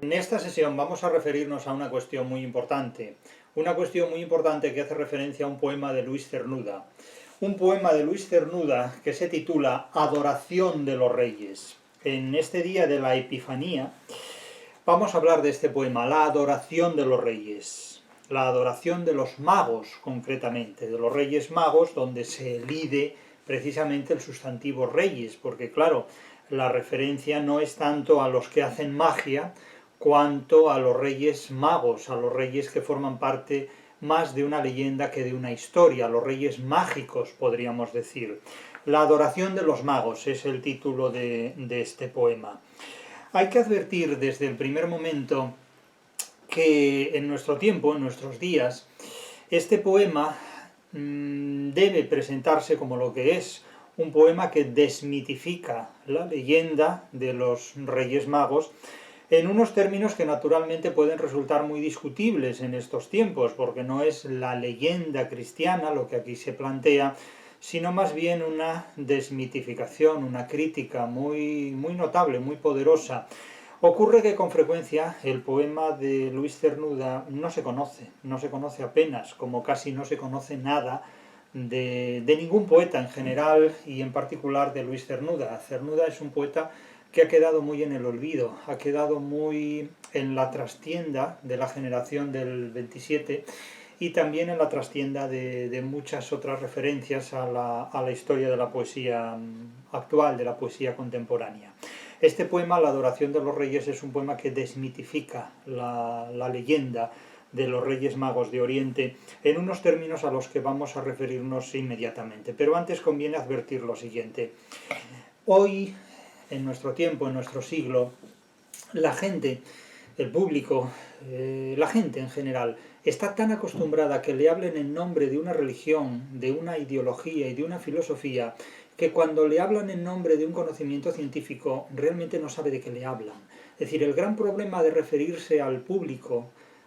En esta sesión vamos a referirnos a una cuestión muy importante que hace referencia a un poema de Luis Cernuda. Un poema de Luis Cernuda que se titula Adoración de los Reyes. En este día de la Epifanía vamos a hablar de este poema, la adoración de los reyes. La adoración de los magos, concretamente, de los reyes magos, donde se elide precisamente el sustantivo reyes, porque claro, la referencia no es tanto a los que hacen magia, cuanto a los reyes magos, a los reyes que forman parte más de una leyenda que de una historia, los reyes mágicos, podríamos decir. La adoración de los magos es el título de este poema. Hay que advertir desde el primer momento que en nuestro tiempo, en nuestros días, este poema debe presentarse como lo que es, un poema que desmitifica la leyenda de los Reyes Magos en unos términos que naturalmente pueden resultar muy discutibles en estos tiempos, porque no es la leyenda cristiana lo que aquí se plantea, sino más bien una desmitificación, una crítica muy notable, muy poderosa. Ocurre que con frecuencia el poema de Luis Cernuda no se conoce apenas, como casi no se conoce nada de ningún poeta en general y en particular de Luis Cernuda. Cernuda es un poeta que ha quedado muy en el olvido, ha quedado muy en la trastienda de la generación del 27 y también en la trastienda de muchas otras referencias a la historia de la poesía actual, de la poesía contemporánea. Este poema, La adoración de los reyes, es un poema que desmitifica la leyenda de los Reyes Magos de Oriente en unos términos a los que vamos a referirnos inmediatamente. Pero antes conviene advertir lo siguiente. Hoy, en nuestro tiempo, en nuestro siglo, la gente, el público, la gente en general, está tan acostumbrada a que le hablen en nombre de una religión, de una ideología y de una filosofía, que cuando le hablan en nombre de un conocimiento científico realmente no sabe de qué le hablan. Es decir, el gran problema de referirse al público,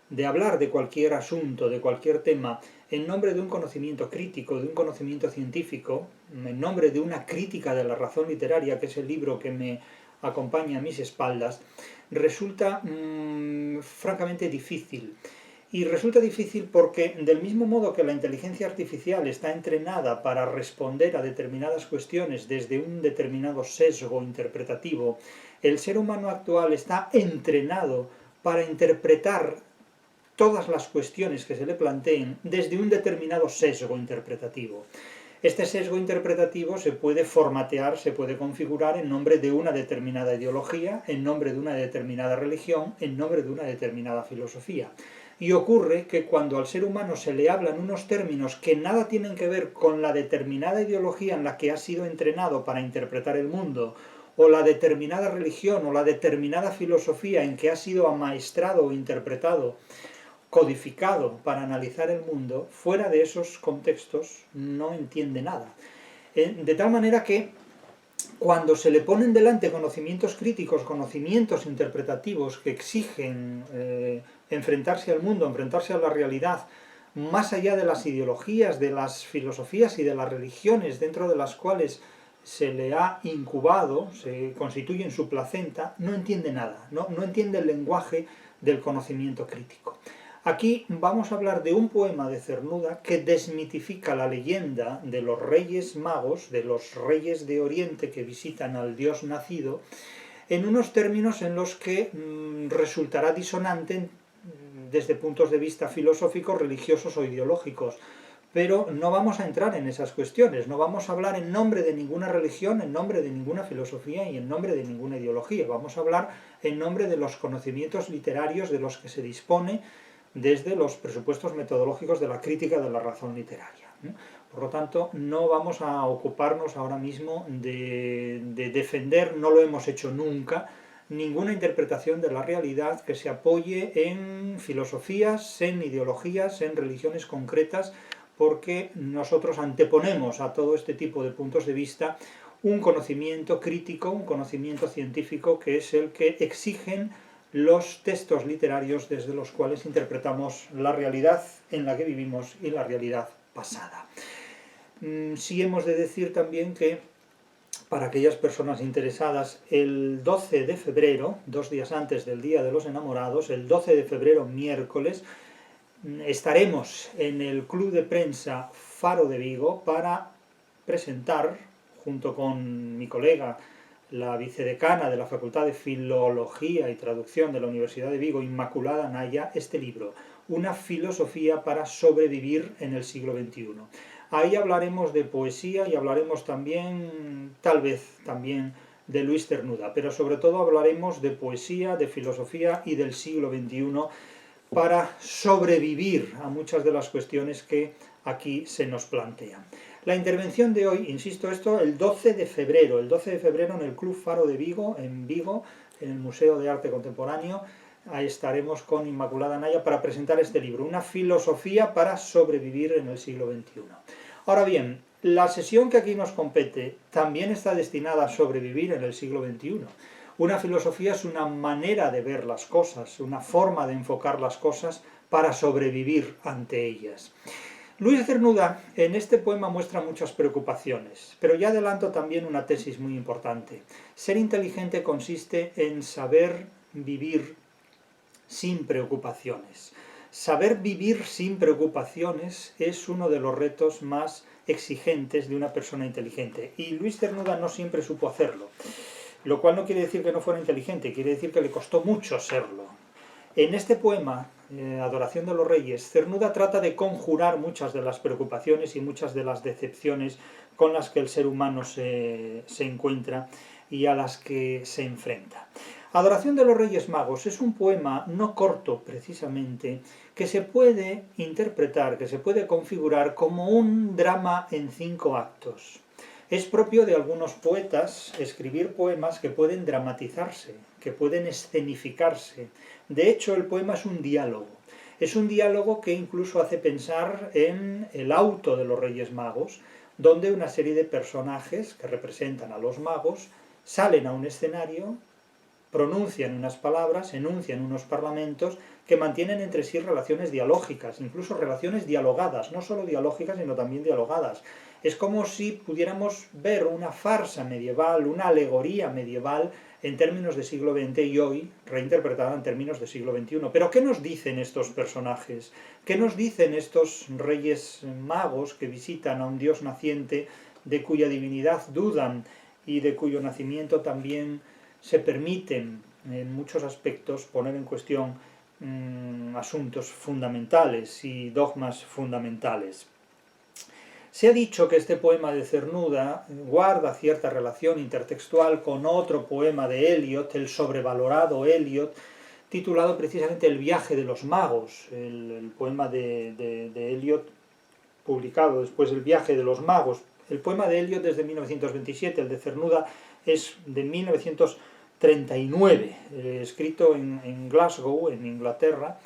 de hablar de cualquier asunto, de cualquier tema, en nombre de un conocimiento crítico, de un conocimiento científico, en nombre de una crítica de la razón literaria, que es el libro que me acompaña a mis espaldas, resulta francamente difícil. Y resulta difícil porque, del mismo modo que la inteligencia artificial está entrenada para responder a determinadas cuestiones desde un determinado sesgo interpretativo, el ser humano actual está entrenado para interpretar todas las cuestiones que se le planteen desde un determinado sesgo interpretativo. Este sesgo interpretativo se puede formatear, se puede configurar en nombre de una determinada ideología, en nombre de una determinada religión, en nombre de una determinada filosofía. Y ocurre que cuando al ser humano se le hablan unos términos que nada tienen que ver con la determinada ideología en la que ha sido entrenado para interpretar el mundo, o la determinada religión o la determinada filosofía en que ha sido amaestrado o interpretado, codificado para analizar el mundo, fuera de esos contextos no entiende nada. De tal manera que cuando se le ponen delante conocimientos críticos, conocimientos interpretativos que exigen enfrentarse al mundo, enfrentarse a la realidad, más allá de las ideologías, de las filosofías y de las religiones dentro de las cuales se le ha incubado, se constituye en su placenta, no entiende nada, no entiende el lenguaje del conocimiento crítico. Aquí vamos a hablar de un poema de Cernuda que desmitifica la leyenda de los Reyes Magos, de los reyes de Oriente que visitan al Dios nacido, en unos términos en los que resultará disonante desde puntos de vista filosóficos, religiosos o ideológicos. Pero no vamos a entrar en esas cuestiones, no vamos a hablar en nombre de ninguna religión, en nombre de ninguna filosofía y en nombre de ninguna ideología. Vamos a hablar en nombre de los conocimientos literarios de los que se dispone desde los presupuestos metodológicos de la crítica de la razón literaria. Por lo tanto, no vamos a ocuparnos ahora mismo de defender, no lo hemos hecho nunca, ninguna interpretación de la realidad que se apoye en filosofías, en ideologías, en religiones concretas, porque nosotros anteponemos a todo este tipo de puntos de vista un conocimiento crítico, un conocimiento científico, que es el que exigen los textos literarios desde los cuales interpretamos la realidad en la que vivimos y la realidad pasada. Sí hemos de decir también que para aquellas personas interesadas, el 12 de febrero, 2 días antes del Día de los Enamorados, el 12 de febrero, miércoles, estaremos en el Club de Prensa Faro de Vigo para presentar, junto con mi colega, la vicedecana de la Facultad de Filología y Traducción de la Universidad de Vigo, Inmaculada Naya, este libro, Una filosofía para sobrevivir en el siglo XXI. Ahí hablaremos de poesía y hablaremos también, tal vez también, de Luis Cernuda, pero sobre todo hablaremos de poesía, de filosofía y del siglo XXI para sobrevivir a muchas de las cuestiones que aquí se nos plantean. La intervención de hoy, insisto esto, el 12 de febrero en el Club Faro de Vigo, en el Museo de Arte Contemporáneo. Ahí estaremos con Inmaculada Naya para presentar este libro, Una filosofía para sobrevivir en el siglo XXI. Ahora bien, la sesión que aquí nos compete también está destinada a sobrevivir en el siglo XXI. Una filosofía es una manera de ver las cosas, una forma de enfocar las cosas para sobrevivir ante ellas. Luis Cernuda en este poema muestra muchas preocupaciones, pero ya adelanto también una tesis muy importante. Ser inteligente consiste en saber vivir sin preocupaciones. Saber vivir sin preocupaciones es uno de los retos más exigentes de una persona inteligente, y Luis Cernuda no siempre supo hacerlo, lo cual no quiere decir que no fuera inteligente, quiere decir que le costó mucho serlo. En este poema, Adoración de los Reyes, Cernuda trata de conjurar muchas de las preocupaciones y muchas de las decepciones con las que el ser humano se encuentra y a las que se enfrenta. Adoración de los Reyes Magos es un poema no corto, precisamente, que se puede interpretar, que se puede configurar como un drama en 5 actos. Es propio de algunos poetas escribir poemas que pueden dramatizarse, que pueden escenificarse. De hecho, el poema es un diálogo. Es un diálogo que incluso hace pensar en el auto de los Reyes Magos, donde una serie de personajes que representan a los magos salen a un escenario, pronuncian unas palabras, enuncian unos parlamentos que mantienen entre sí relaciones dialógicas, incluso relaciones dialogadas, no solo dialógicas, sino también dialogadas. Es como si pudiéramos ver una farsa medieval, una alegoría medieval en términos de siglo XX y hoy reinterpretada en términos de siglo XXI. Pero ¿qué nos dicen estos personajes? ¿Qué nos dicen estos reyes magos que visitan a un dios naciente de cuya divinidad dudan y de cuyo nacimiento también se permiten en muchos aspectos poner en cuestión asuntos fundamentales y dogmas fundamentales? Se ha dicho que este poema de Cernuda guarda cierta relación intertextual con otro poema de Eliot, el sobrevalorado Eliot, titulado precisamente El viaje de los magos, el poema de Eliot publicado después, El viaje de los magos. El poema de Eliot es de 1927, el de Cernuda es de 1939, escrito en Glasgow, en Inglaterra.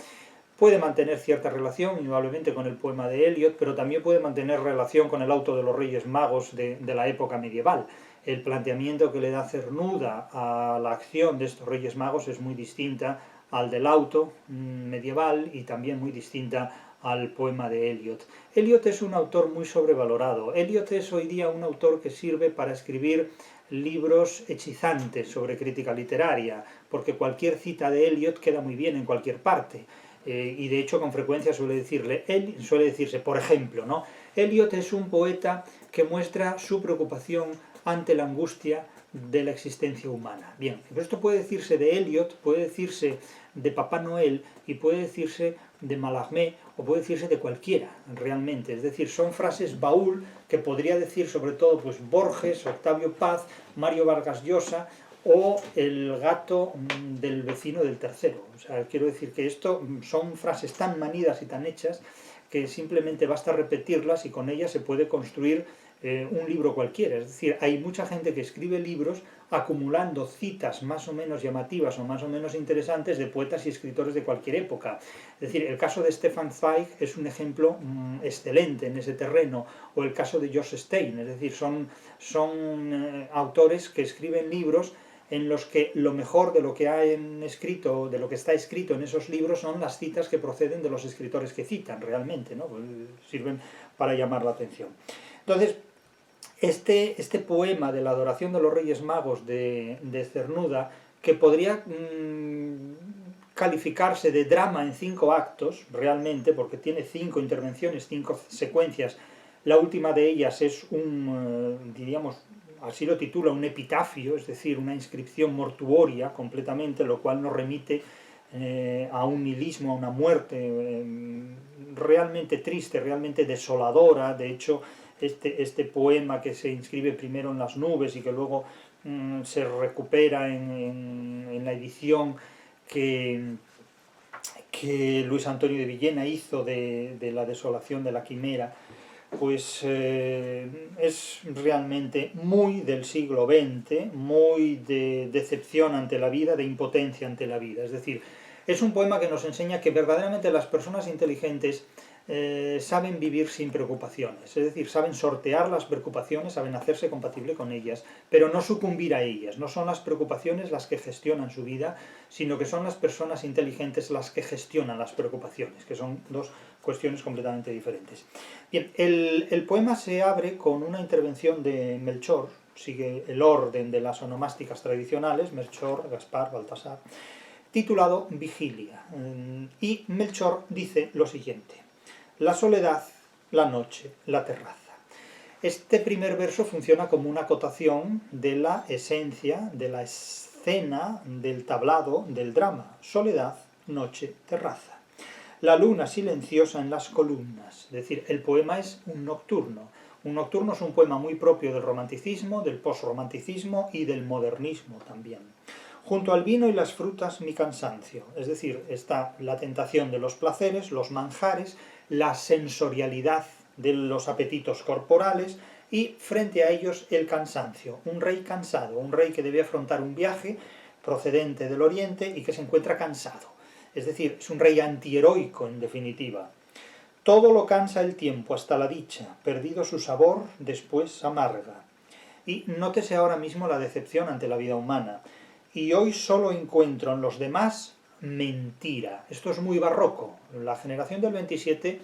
Puede mantener cierta relación, indudablemente, con el poema de Eliot, pero también puede mantener relación con el auto de los Reyes Magos de la época medieval. El planteamiento que le da Cernuda a la acción de estos Reyes Magos es muy distinta al del auto medieval y también muy distinta al poema de Eliot. Eliot es un autor muy sobrevalorado. Eliot es hoy día un autor que sirve para escribir libros hechizantes sobre crítica literaria, porque cualquier cita de Eliot queda muy bien en cualquier parte. Y de hecho con frecuencia suele decirse, por ejemplo, ¿no? Eliot es un poeta que muestra su preocupación ante la angustia de la existencia humana. Bien, pero esto puede decirse de Eliot, puede decirse de Papá Noel y puede decirse de Mallarmé o puede decirse de cualquiera, realmente. Es decir, son frases baúl que podría decir sobre todo pues Borges, Octavio Paz, Mario Vargas Llosa o el gato del vecino del tercero. O sea, quiero decir que esto son frases tan manidas y tan hechas que simplemente basta repetirlas y con ellas se puede construir un libro cualquiera. Es decir, hay mucha gente que escribe libros acumulando citas más o menos llamativas o más o menos interesantes de poetas y escritores de cualquier época. Es decir, el caso de Stefan Zweig es un ejemplo excelente en ese terreno, o el caso de Josh Stein. Es decir, son autores que escriben libros en los que lo mejor de lo que han escrito, de lo que está escrito en esos libros, son las citas que proceden de los escritores que citan realmente, ¿no? Pues sirven para llamar la atención. Entonces, este poema de la adoración de los Reyes Magos de Cernuda, que podría calificarse de drama en 5 actos, realmente, porque tiene 5 intervenciones, 5 secuencias. La última de ellas es diríamos, así lo titula, un epitafio, es decir, una inscripción mortuoria completamente, lo cual nos remite a un nihilismo, a una muerte realmente triste, realmente desoladora. De hecho, este poema que se inscribe primero en las nubes y que luego se recupera en la edición que Luis Antonio de Villena hizo de la desolación de la quimera, pues es realmente muy del siglo XX, muy de decepción ante la vida, de impotencia ante la vida. Es decir, es un poema que nos enseña que verdaderamente las personas inteligentes saben vivir sin preocupaciones, es decir, saben sortear las preocupaciones, saben hacerse compatible con ellas, pero no sucumbir a ellas. No son las preocupaciones las que gestionan su vida, sino que son las personas inteligentes las que gestionan las preocupaciones, que son dos cuestiones completamente diferentes. Bien, el poema se abre con una intervención de Melchor, sigue el orden de las onomásticas tradicionales, Melchor, Gaspar, Baltasar, titulado Vigilia. Y Melchor dice lo siguiente: la soledad, la noche, la terraza. Este primer verso funciona como una acotación de la esencia, de la escena, del tablado, del drama. Soledad, noche, terraza. La luna silenciosa en las columnas. Es decir, el poema es un nocturno. Un nocturno es un poema muy propio del romanticismo, del posromanticismo y del modernismo también. Junto al vino y las frutas mi cansancio. Es decir, está la tentación de los placeres, los manjares, la sensorialidad de los apetitos corporales y frente a ellos el cansancio. Un rey cansado, un rey que debe afrontar un viaje procedente del oriente y que se encuentra cansado. Es decir, es un rey antiheroico en definitiva. Todo lo cansa el tiempo, hasta la dicha, perdido su sabor, después amarga. Y nótese ahora mismo la decepción ante la vida humana. Y hoy solo encuentro en los demás mentira. Esto es muy barroco. La generación del 27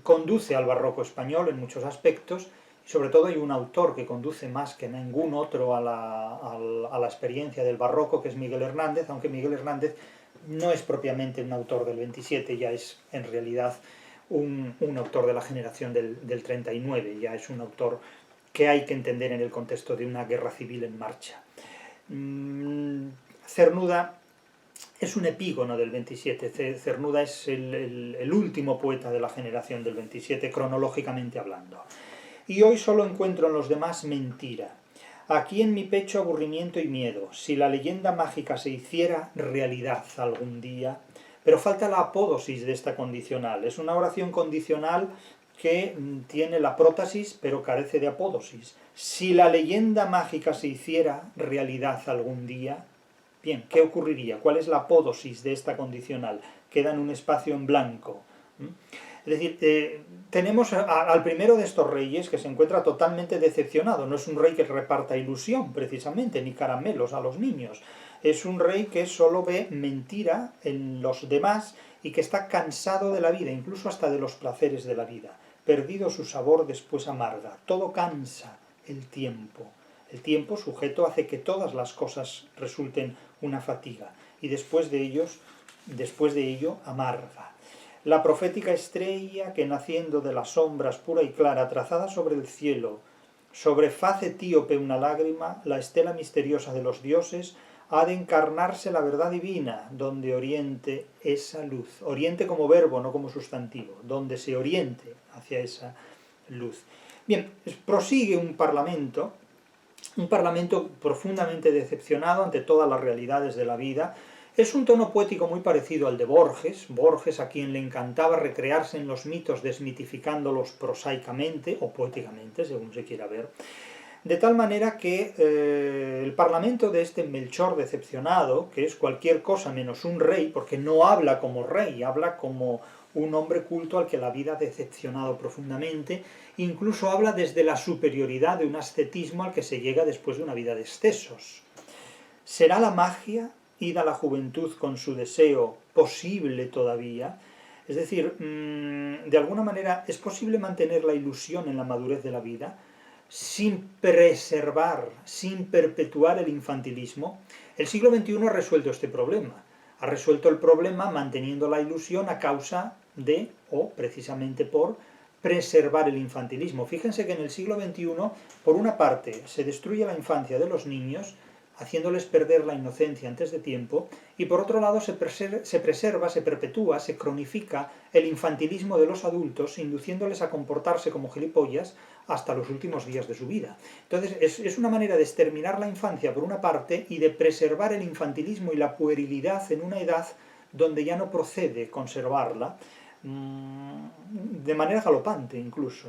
conduce al barroco español en muchos aspectos, y sobre todo hay un autor que conduce más que ningún otro a la experiencia del barroco, que es Miguel Hernández, aunque Miguel Hernández no es propiamente un autor del 27, ya es en realidad un autor de la generación del 39, ya es un autor que hay que entender en el contexto de una guerra civil en marcha. Cernuda es un epígono del 27, Cernuda es el último poeta de la generación del 27, cronológicamente hablando. Y hoy solo encuentro en los demás mentira. Aquí en mi pecho aburrimiento y miedo, si la leyenda mágica se hiciera realidad algún día. Pero falta la apódosis de esta condicional. Es una oración condicional que tiene la prótasis, pero carece de apódosis. Si la leyenda mágica se hiciera realidad algún día, bien, ¿qué ocurriría? ¿Cuál es la apódosis de esta condicional? Queda en un espacio en blanco. Es decir, tenemos al primero de estos reyes que se encuentra totalmente decepcionado. No es un rey que reparta ilusión, precisamente, ni caramelos a los niños. Es un rey que solo ve mentira en los demás y que está cansado de la vida, incluso hasta de los placeres de la vida. Perdido su sabor, después amarga. Todo cansa, el tiempo. El tiempo sujeto hace que todas las cosas resulten una fatiga. Y después de ello, amarga. La profética estrella que naciendo de las sombras pura y clara, trazada sobre el cielo, sobre faz etíope una lágrima, la estela misteriosa de los dioses, ha de encarnarse la verdad divina, donde oriente esa luz. Oriente como verbo, no como sustantivo. Donde se oriente hacia esa luz. Bien, prosigue un parlamento profundamente decepcionado ante todas las realidades de la vida. Es un tono poético muy parecido al de Borges, a quien le encantaba recrearse en los mitos desmitificándolos prosaicamente o poéticamente, según se quiera ver. De tal manera que el parlamento de este Melchor decepcionado, que es cualquier cosa menos un rey, porque no habla como rey, habla como un hombre culto al que la vida ha decepcionado profundamente, incluso habla desde la superioridad de un ascetismo al que se llega después de una vida de excesos. ¿Será la magia, ida la juventud con su deseo, posible todavía? Es decir, de alguna manera, ¿es posible mantener la ilusión en la madurez de la vida? sin preservar, sin perpetuar el infantilismo, el siglo XXI ha resuelto este problema. Ha resuelto el problema manteniendo la ilusión a causa de, o precisamente por, preservar el infantilismo. Fíjense que en el siglo XXI, por una parte, se destruye la infancia de los niños, haciéndoles perder la inocencia antes de tiempo, y por otro lado se preserva, se perpetúa, se cronifica el infantilismo de los adultos, induciéndoles a comportarse como gilipollas hasta los últimos días de su vida. Entonces es una manera de exterminar la infancia por una parte y de preservar el infantilismo y la puerilidad en una edad donde ya no procede conservarla, de manera galopante incluso.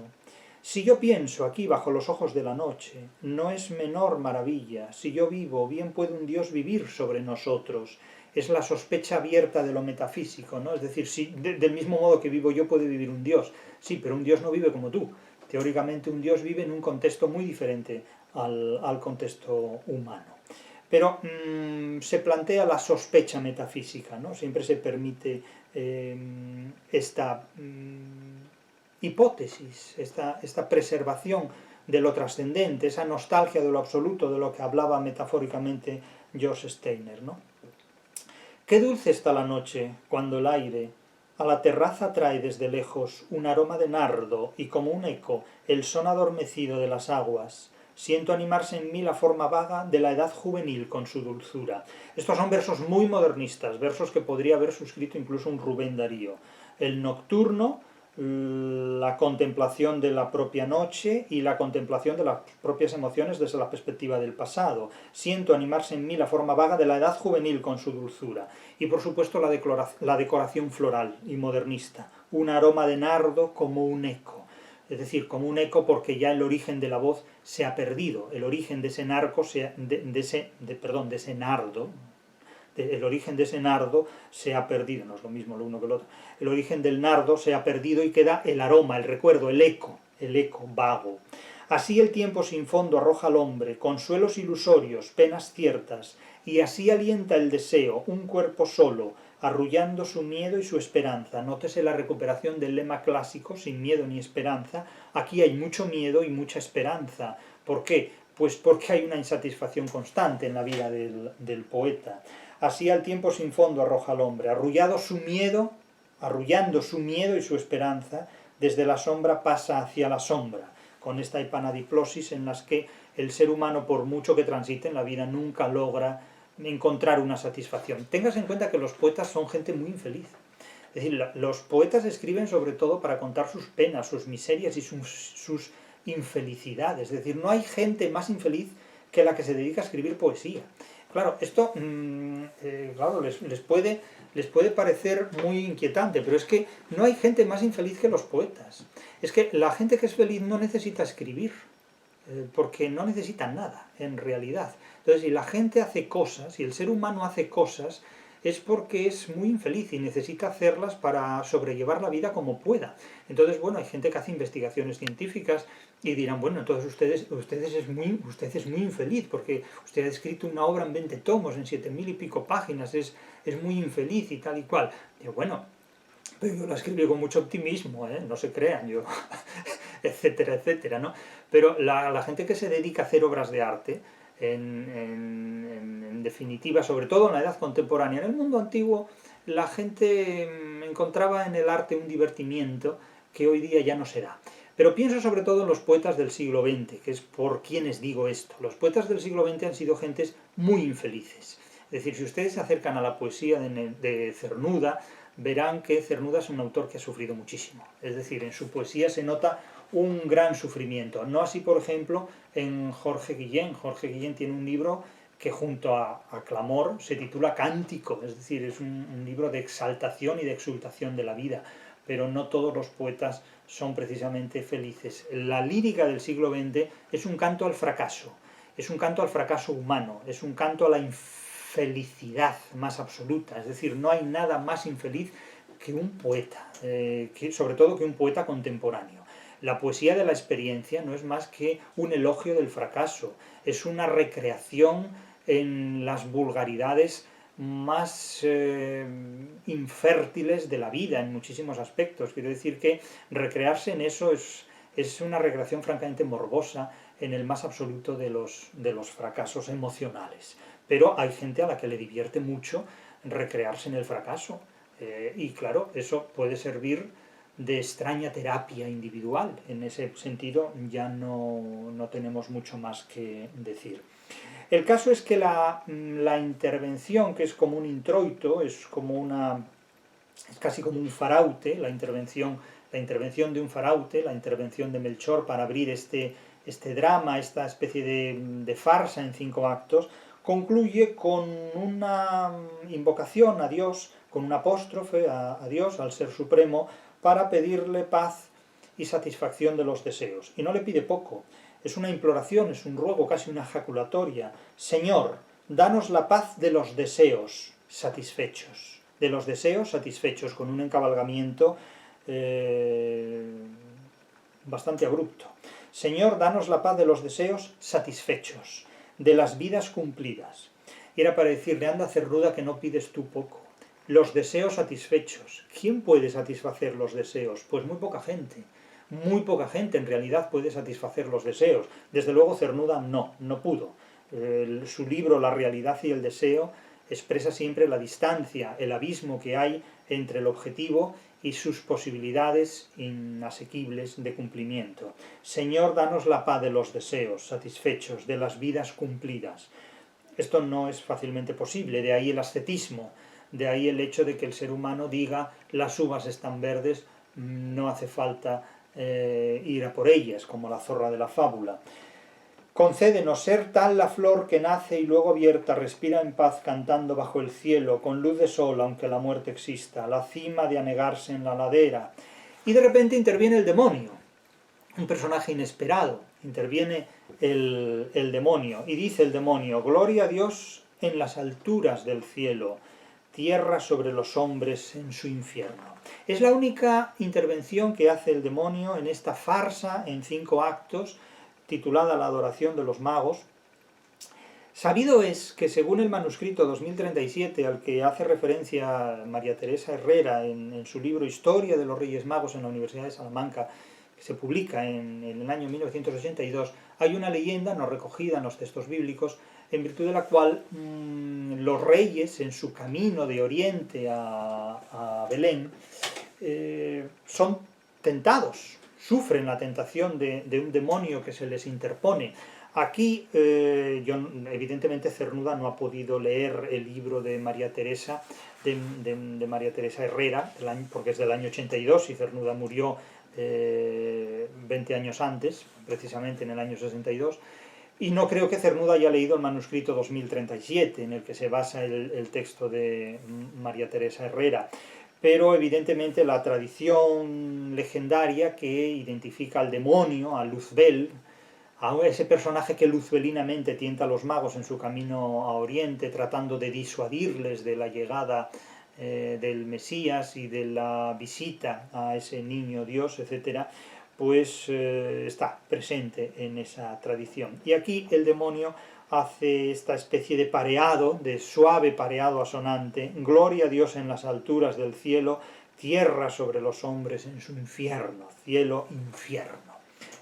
Si yo pienso aquí bajo los ojos de la noche, no es menor maravilla. Si yo vivo, bien puede un Dios vivir sobre nosotros. Es la sospecha abierta de lo metafísico, ¿no? Es decir, si del mismo modo que vivo yo puede vivir un Dios. Sí, pero un Dios no vive como tú. Teóricamente un Dios vive en un contexto muy diferente al contexto humano. Pero se plantea la sospecha metafísica, ¿no? Siempre se permite esta hipótesis, esta preservación de lo trascendente, esa nostalgia de lo absoluto, de lo que hablaba metafóricamente George Steiner, ¿no? Qué dulce está la noche cuando el aire a la terraza trae desde lejos un aroma de nardo y como un eco el son adormecido de las aguas. Siento animarse en mí la forma vaga de la edad juvenil con su dulzura. Estos son versos muy modernistas, versos que podría haber suscrito incluso un Rubén Darío. El nocturno, la contemplación de la propia noche y la contemplación de las propias emociones desde la perspectiva del pasado. Siento animarse en mí la forma vaga de la edad juvenil con su dulzura. Y por supuesto la decoración floral y modernista. Un aroma de nardo como un eco. Es decir, como un eco porque ya el origen de la voz se ha perdido. El origen de ese nardo, el origen de ese nardo se ha perdido, no es lo mismo lo uno que lo otro, el origen del nardo se ha perdido y queda el aroma, el recuerdo, el eco vago. Así el tiempo sin fondo arroja al hombre consuelos ilusorios, penas ciertas, y así alienta el deseo, un cuerpo solo, arrullando su miedo y su esperanza. Nótese la recuperación del lema clásico, sin miedo ni esperanza. Aquí hay mucho miedo y mucha esperanza. ¿Por qué? Pues porque hay una insatisfacción constante en la vida del poeta. Así al tiempo sin fondo arroja al hombre, arrullando su miedo y su esperanza, desde la sombra pasa hacia la sombra, con esta epanadiplosis en las que el ser humano, por mucho que transite en la vida, nunca logra encontrar una satisfacción. Tengas en cuenta que los poetas son gente muy infeliz. Es decir, los poetas escriben sobre todo para contar sus penas, sus miserias y sus infelicidades. Es decir, no hay gente más infeliz que la que se dedica a escribir poesía. Claro, esto les puede parecer muy inquietante, pero es que no hay gente más infeliz que los poetas. Es que la gente que es feliz no necesita escribir, porque no necesita nada, en realidad. Entonces, si la gente hace cosas, si el ser humano hace cosas, es porque es muy infeliz y necesita hacerlas para sobrellevar la vida como pueda. Entonces, bueno, hay gente que hace investigaciones científicas y dirán, bueno, entonces usted es muy infeliz porque usted ha escrito una obra en 20 tomos, en 7000 y pico páginas, es muy infeliz y tal y cual. Digo, bueno, pero yo la escribí con mucho optimismo, no se crean, yo, etcétera, etcétera, ¿no? Pero la gente que se dedica a hacer obras de arte, en definitiva, sobre todo en la edad contemporánea, en el mundo antiguo, la gente encontraba en el arte un divertimiento que hoy día ya no se da. Pero pienso sobre todo en los poetas del siglo XX, que es por quienes digo esto. Los poetas del siglo XX han sido gentes muy infelices. Es decir, si ustedes se acercan a la poesía de Cernuda, verán que Cernuda es un autor que ha sufrido muchísimo. Es decir, en su poesía se nota un gran sufrimiento. No así, por ejemplo, en Jorge Guillén. Jorge Guillén tiene un libro que junto a Clamor se titula Cántico, es decir, es un libro de exaltación y de exultación de la vida, pero no todos los poetas son precisamente felices. La lírica del siglo XX es un canto al fracaso, es un canto al fracaso humano, es un canto a la infelicidad más absoluta, es decir, no hay nada más infeliz que un poeta, sobre todo que un poeta contemporáneo. La poesía de la experiencia no es más que un elogio del fracaso, es una recreación en las vulgaridades más infértiles de la vida en muchísimos aspectos. Quiero decir que recrearse en eso es una recreación francamente morbosa, en el más absoluto de los fracasos emocionales. Pero hay gente a la que le divierte mucho recrearse en el fracaso. Y claro, eso puede servir de extraña terapia individual. En ese sentido ya no tenemos mucho más que decir. El caso es que la intervención, que es como un introito, es casi como un faraute, la intervención de un faraute, la intervención de Melchor para abrir este drama, esta especie de farsa en 5 actos, concluye con una invocación a Dios, con un apóstrofe a Dios, al Ser Supremo, para pedirle paz y satisfacción de los deseos. Y no le pide poco, es una imploración, es un ruego, casi una ejaculatoria. Señor, danos la paz de los deseos satisfechos. De los deseos satisfechos, con un encabalgamiento bastante abrupto. Señor, danos la paz de los deseos satisfechos, de las vidas cumplidas. Y era para decirle, anda Cernuda, que no pides tú poco. Los deseos satisfechos. ¿Quién puede satisfacer los deseos? Pues muy poca gente. Muy poca gente en realidad puede satisfacer los deseos. Desde luego Cernuda no pudo. Su libro La realidad y el deseo expresa siempre la distancia, el abismo que hay entre el objetivo y sus posibilidades inasequibles de cumplimiento. Señor, danos la paz de los deseos satisfechos, de las vidas cumplidas. Esto no es fácilmente posible, de ahí el ascetismo, de ahí el hecho de que el ser humano diga las uvas están verdes, no hace falta ir a por ellas, como la zorra de la fábula. Concédenos ser tal la flor que nace y luego abierta respira en paz cantando bajo el cielo, con luz de sol aunque la muerte exista, la cima de anegarse en la ladera. Y de repente interviene el demonio, un personaje inesperado, interviene el demonio, y dice el demonio, gloria a Dios en las alturas del cielo, tierra sobre los hombres en su infierno. Es la única intervención que hace el demonio en esta farsa en 5 actos, titulada La adoración de los magos. Sabido es que según el manuscrito 2037 al que hace referencia María Teresa Herrera en su libro Historia de los Reyes Magos en la Universidad de Salamanca, que se publica en el año 1982, hay una leyenda no recogida en los textos bíblicos, en virtud de la cual los reyes en su camino de Oriente a Belén son tentados, sufren la tentación de un demonio que se les interpone. Aquí, evidentemente Cernuda no ha podido leer el libro de María Teresa, de María Teresa Herrera, porque es del año 82 y Cernuda murió 20 años antes, precisamente en el año 62, y no creo que Cernuda haya leído el manuscrito 2037, en el que se basa el texto de María Teresa Herrera. Pero evidentemente la tradición legendaria que identifica al demonio, a Luzbel, a ese personaje que luzbelinamente tienta a los magos en su camino a Oriente, tratando de disuadirles de la llegada del Mesías y de la visita a ese niño Dios, etc., pues está presente en esa tradición. Y aquí el demonio hace esta especie de pareado, de suave pareado asonante, gloria a Dios en las alturas del cielo, tierra sobre los hombres en su infierno, cielo, infierno,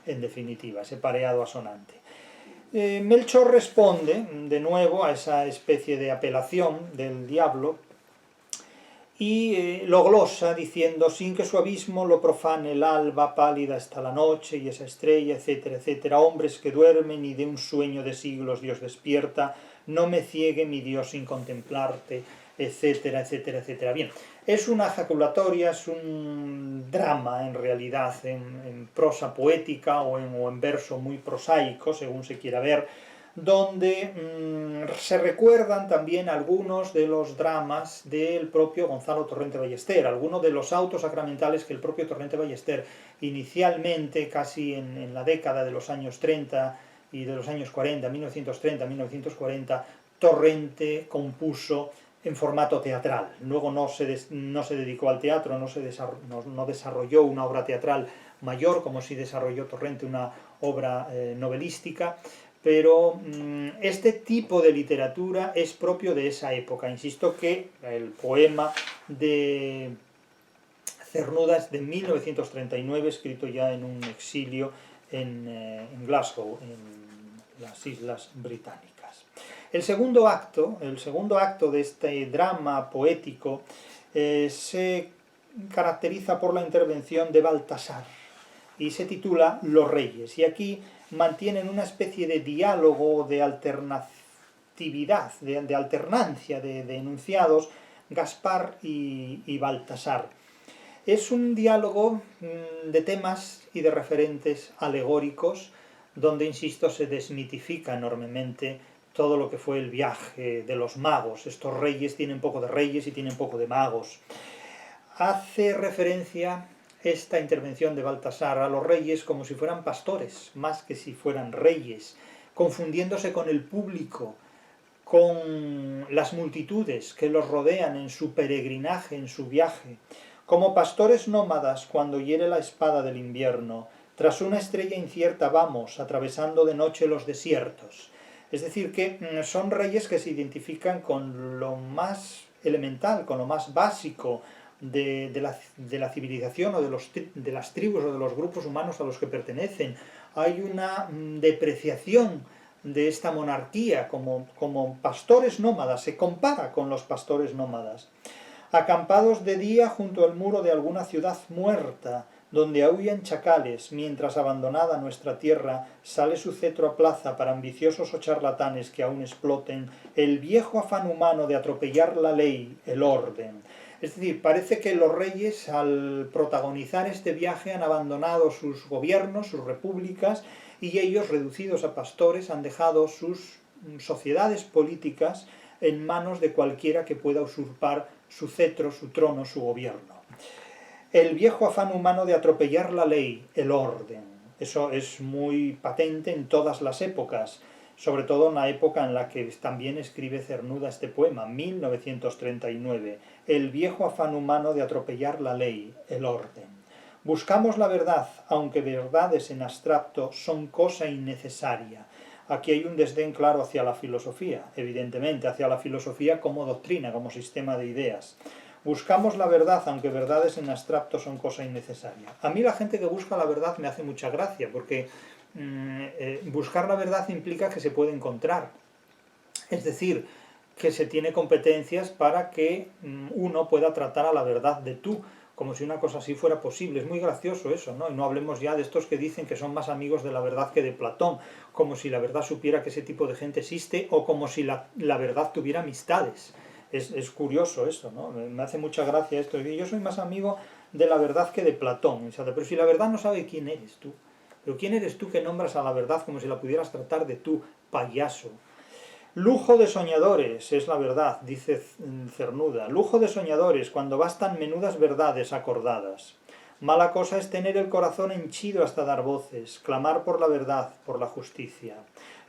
en definitiva, ese pareado asonante. Melchor responde de nuevo a esa especie de apelación del diablo y lo glosa diciendo, sin que su abismo lo profane el alba, pálida está la noche y esa estrella, etcétera, etcétera, hombres que duermen y de un sueño de siglos Dios despierta, no me ciegue mi Dios sin contemplarte, etcétera, etcétera, etcétera. Bien, es una ejaculatoria, es un drama en realidad, en prosa poética o en verso muy prosaico, según se quiera ver, donde se recuerdan también algunos de los dramas del propio Gonzalo Torrente Ballester, algunos de los autos sacramentales que el propio Torrente Ballester inicialmente, casi en la década de los años 30 y de los años 40, 1930-1940, Torrente compuso en formato teatral. Luego no se dedicó al teatro, no desarrolló una obra teatral mayor, como sí desarrolló Torrente una obra novelística, pero este tipo de literatura es propio de esa época. Insisto que el poema de Cernuda es de 1939, escrito ya en un exilio en Glasgow, en las Islas Británicas. El segundo acto de este drama poético se caracteriza por la intervención de Baltasar y se titula Los Reyes, y aquí mantienen una especie de diálogo, de alternatividad, de alternancia de enunciados, Gaspar y Baltasar. Es un diálogo de temas y de referentes alegóricos, donde, insisto, se desmitifica enormemente todo lo que fue el viaje de los magos. Estos reyes tienen poco de reyes y tienen poco de magos. Hace referencia esta intervención de Baltasar a los reyes como si fueran pastores, más que si fueran reyes, confundiéndose con el público, con las multitudes que los rodean en su peregrinaje, en su viaje, como pastores nómadas cuando hiere la espada del invierno. Tras una estrella incierta vamos, atravesando de noche los desiertos. Es decir, que son reyes que se identifican con lo más elemental, con lo más básico de la civilización o de las tribus o de los grupos humanos a los que pertenecen. Hay una depreciación de esta monarquía como pastores nómadas, se compara con los pastores nómadas. Acampados de día junto al muro de alguna ciudad muerta, donde aúllan chacales, mientras abandonada nuestra tierra sale su cetro a plaza para ambiciosos o charlatanes que aún exploten el viejo afán humano de atropellar la ley, el orden. Es decir, parece que los reyes, al protagonizar este viaje, han abandonado sus gobiernos, sus repúblicas, y ellos, reducidos a pastores, han dejado sus sociedades políticas en manos de cualquiera que pueda usurpar su cetro, su trono, su gobierno. El viejo afán humano de atropellar la ley, el orden. Eso es muy patente en todas las épocas, sobre todo en la época en la que también escribe Cernuda este poema, 1939. El viejo afán humano de atropellar la ley, el orden. Buscamos la verdad, aunque verdades en abstracto son cosa innecesaria. Aquí hay un desdén claro hacia la filosofía, evidentemente, hacia la filosofía como doctrina, como sistema de ideas. Buscamos la verdad, aunque verdades en abstracto son cosa innecesaria. A mí la gente que busca la verdad me hace mucha gracia, porque buscar la verdad implica que se puede encontrar. Es decir, que se tiene competencias para que uno pueda tratar a la verdad de tú, como si una cosa así fuera posible. Es muy gracioso eso, ¿no? Y no hablemos ya de estos que dicen que son más amigos de la verdad que de Platón, como si la verdad supiera que ese tipo de gente existe, o como si la verdad tuviera amistades. Es curioso eso, ¿no? Me hace mucha gracia esto. Yo soy más amigo de la verdad que de Platón. Pero si la verdad no sabe quién eres tú. Pero ¿quién eres tú que nombras a la verdad como si la pudieras tratar de tú, payaso? Lujo de soñadores, es la verdad, dice Cernuda. Lujo de soñadores, cuando bastan menudas verdades acordadas. Mala cosa es tener el corazón henchido hasta dar voces, clamar por la verdad, por la justicia.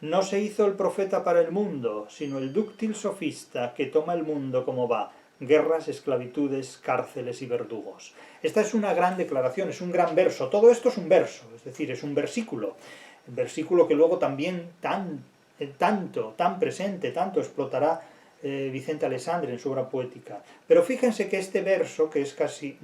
No se hizo el profeta para el mundo, sino el dúctil sofista que toma el mundo como va. Guerras, esclavitudes, cárceles y verdugos. Esta es una gran declaración, es un gran verso. Todo esto es un verso, es decir, es un versículo. Un versículo que luego también tan presente, tanto explotará Vicente Alessandri en su obra poética. Pero fíjense que este verso, que es casi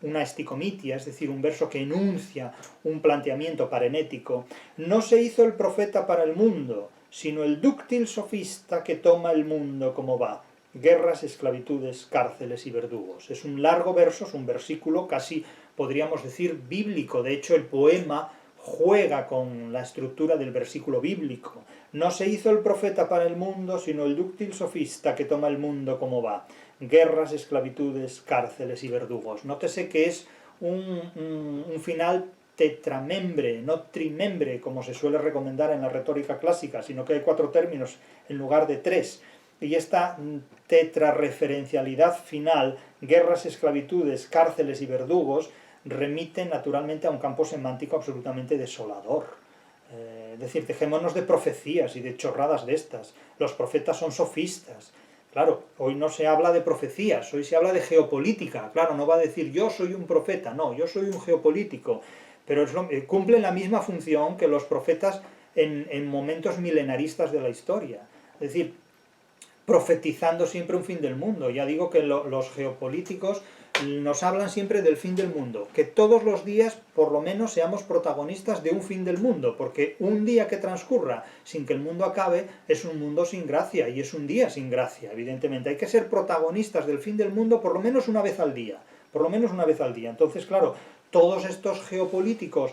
una esticomitia, es decir, un verso que enuncia un planteamiento parenético, no se hizo el profeta para el mundo, sino el dúctil sofista que toma el mundo como va. Guerras, esclavitudes, cárceles y verdugos. Es un largo verso, es un versículo casi, podríamos decir, bíblico. De hecho, el poema juega con la estructura del versículo bíblico. No se hizo el profeta para el mundo, sino el dúctil sofista que toma el mundo como va. Guerras, esclavitudes, cárceles y verdugos. Nótese que es un final tetramembre, no trimembre, como se suele recomendar en la retórica clásica, sino que hay 4 términos en lugar de 3. Y esta tetrarreferencialidad final, guerras, esclavitudes, cárceles y verdugos, remiten naturalmente a un campo semántico absolutamente desolador. Es decir, dejémonos de profecías y de chorradas de estas. Los profetas son sofistas. Claro, hoy no se habla de profecías, hoy se habla de geopolítica. Claro, no va a decir yo soy un profeta, no, yo soy un geopolítico. Pero cumplen la misma función que los profetas en momentos milenaristas de la historia. Es decir, profetizando siempre un fin del mundo. Ya digo que los geopolíticos nos hablan siempre del fin del mundo, que todos los días por lo menos seamos protagonistas de un fin del mundo, porque un día que transcurra sin que el mundo acabe es un mundo sin gracia y es un día sin gracia, evidentemente. Hay que ser protagonistas del fin del mundo por lo menos una vez al día, por lo menos una vez al día. Entonces, claro, todos estos geopolíticos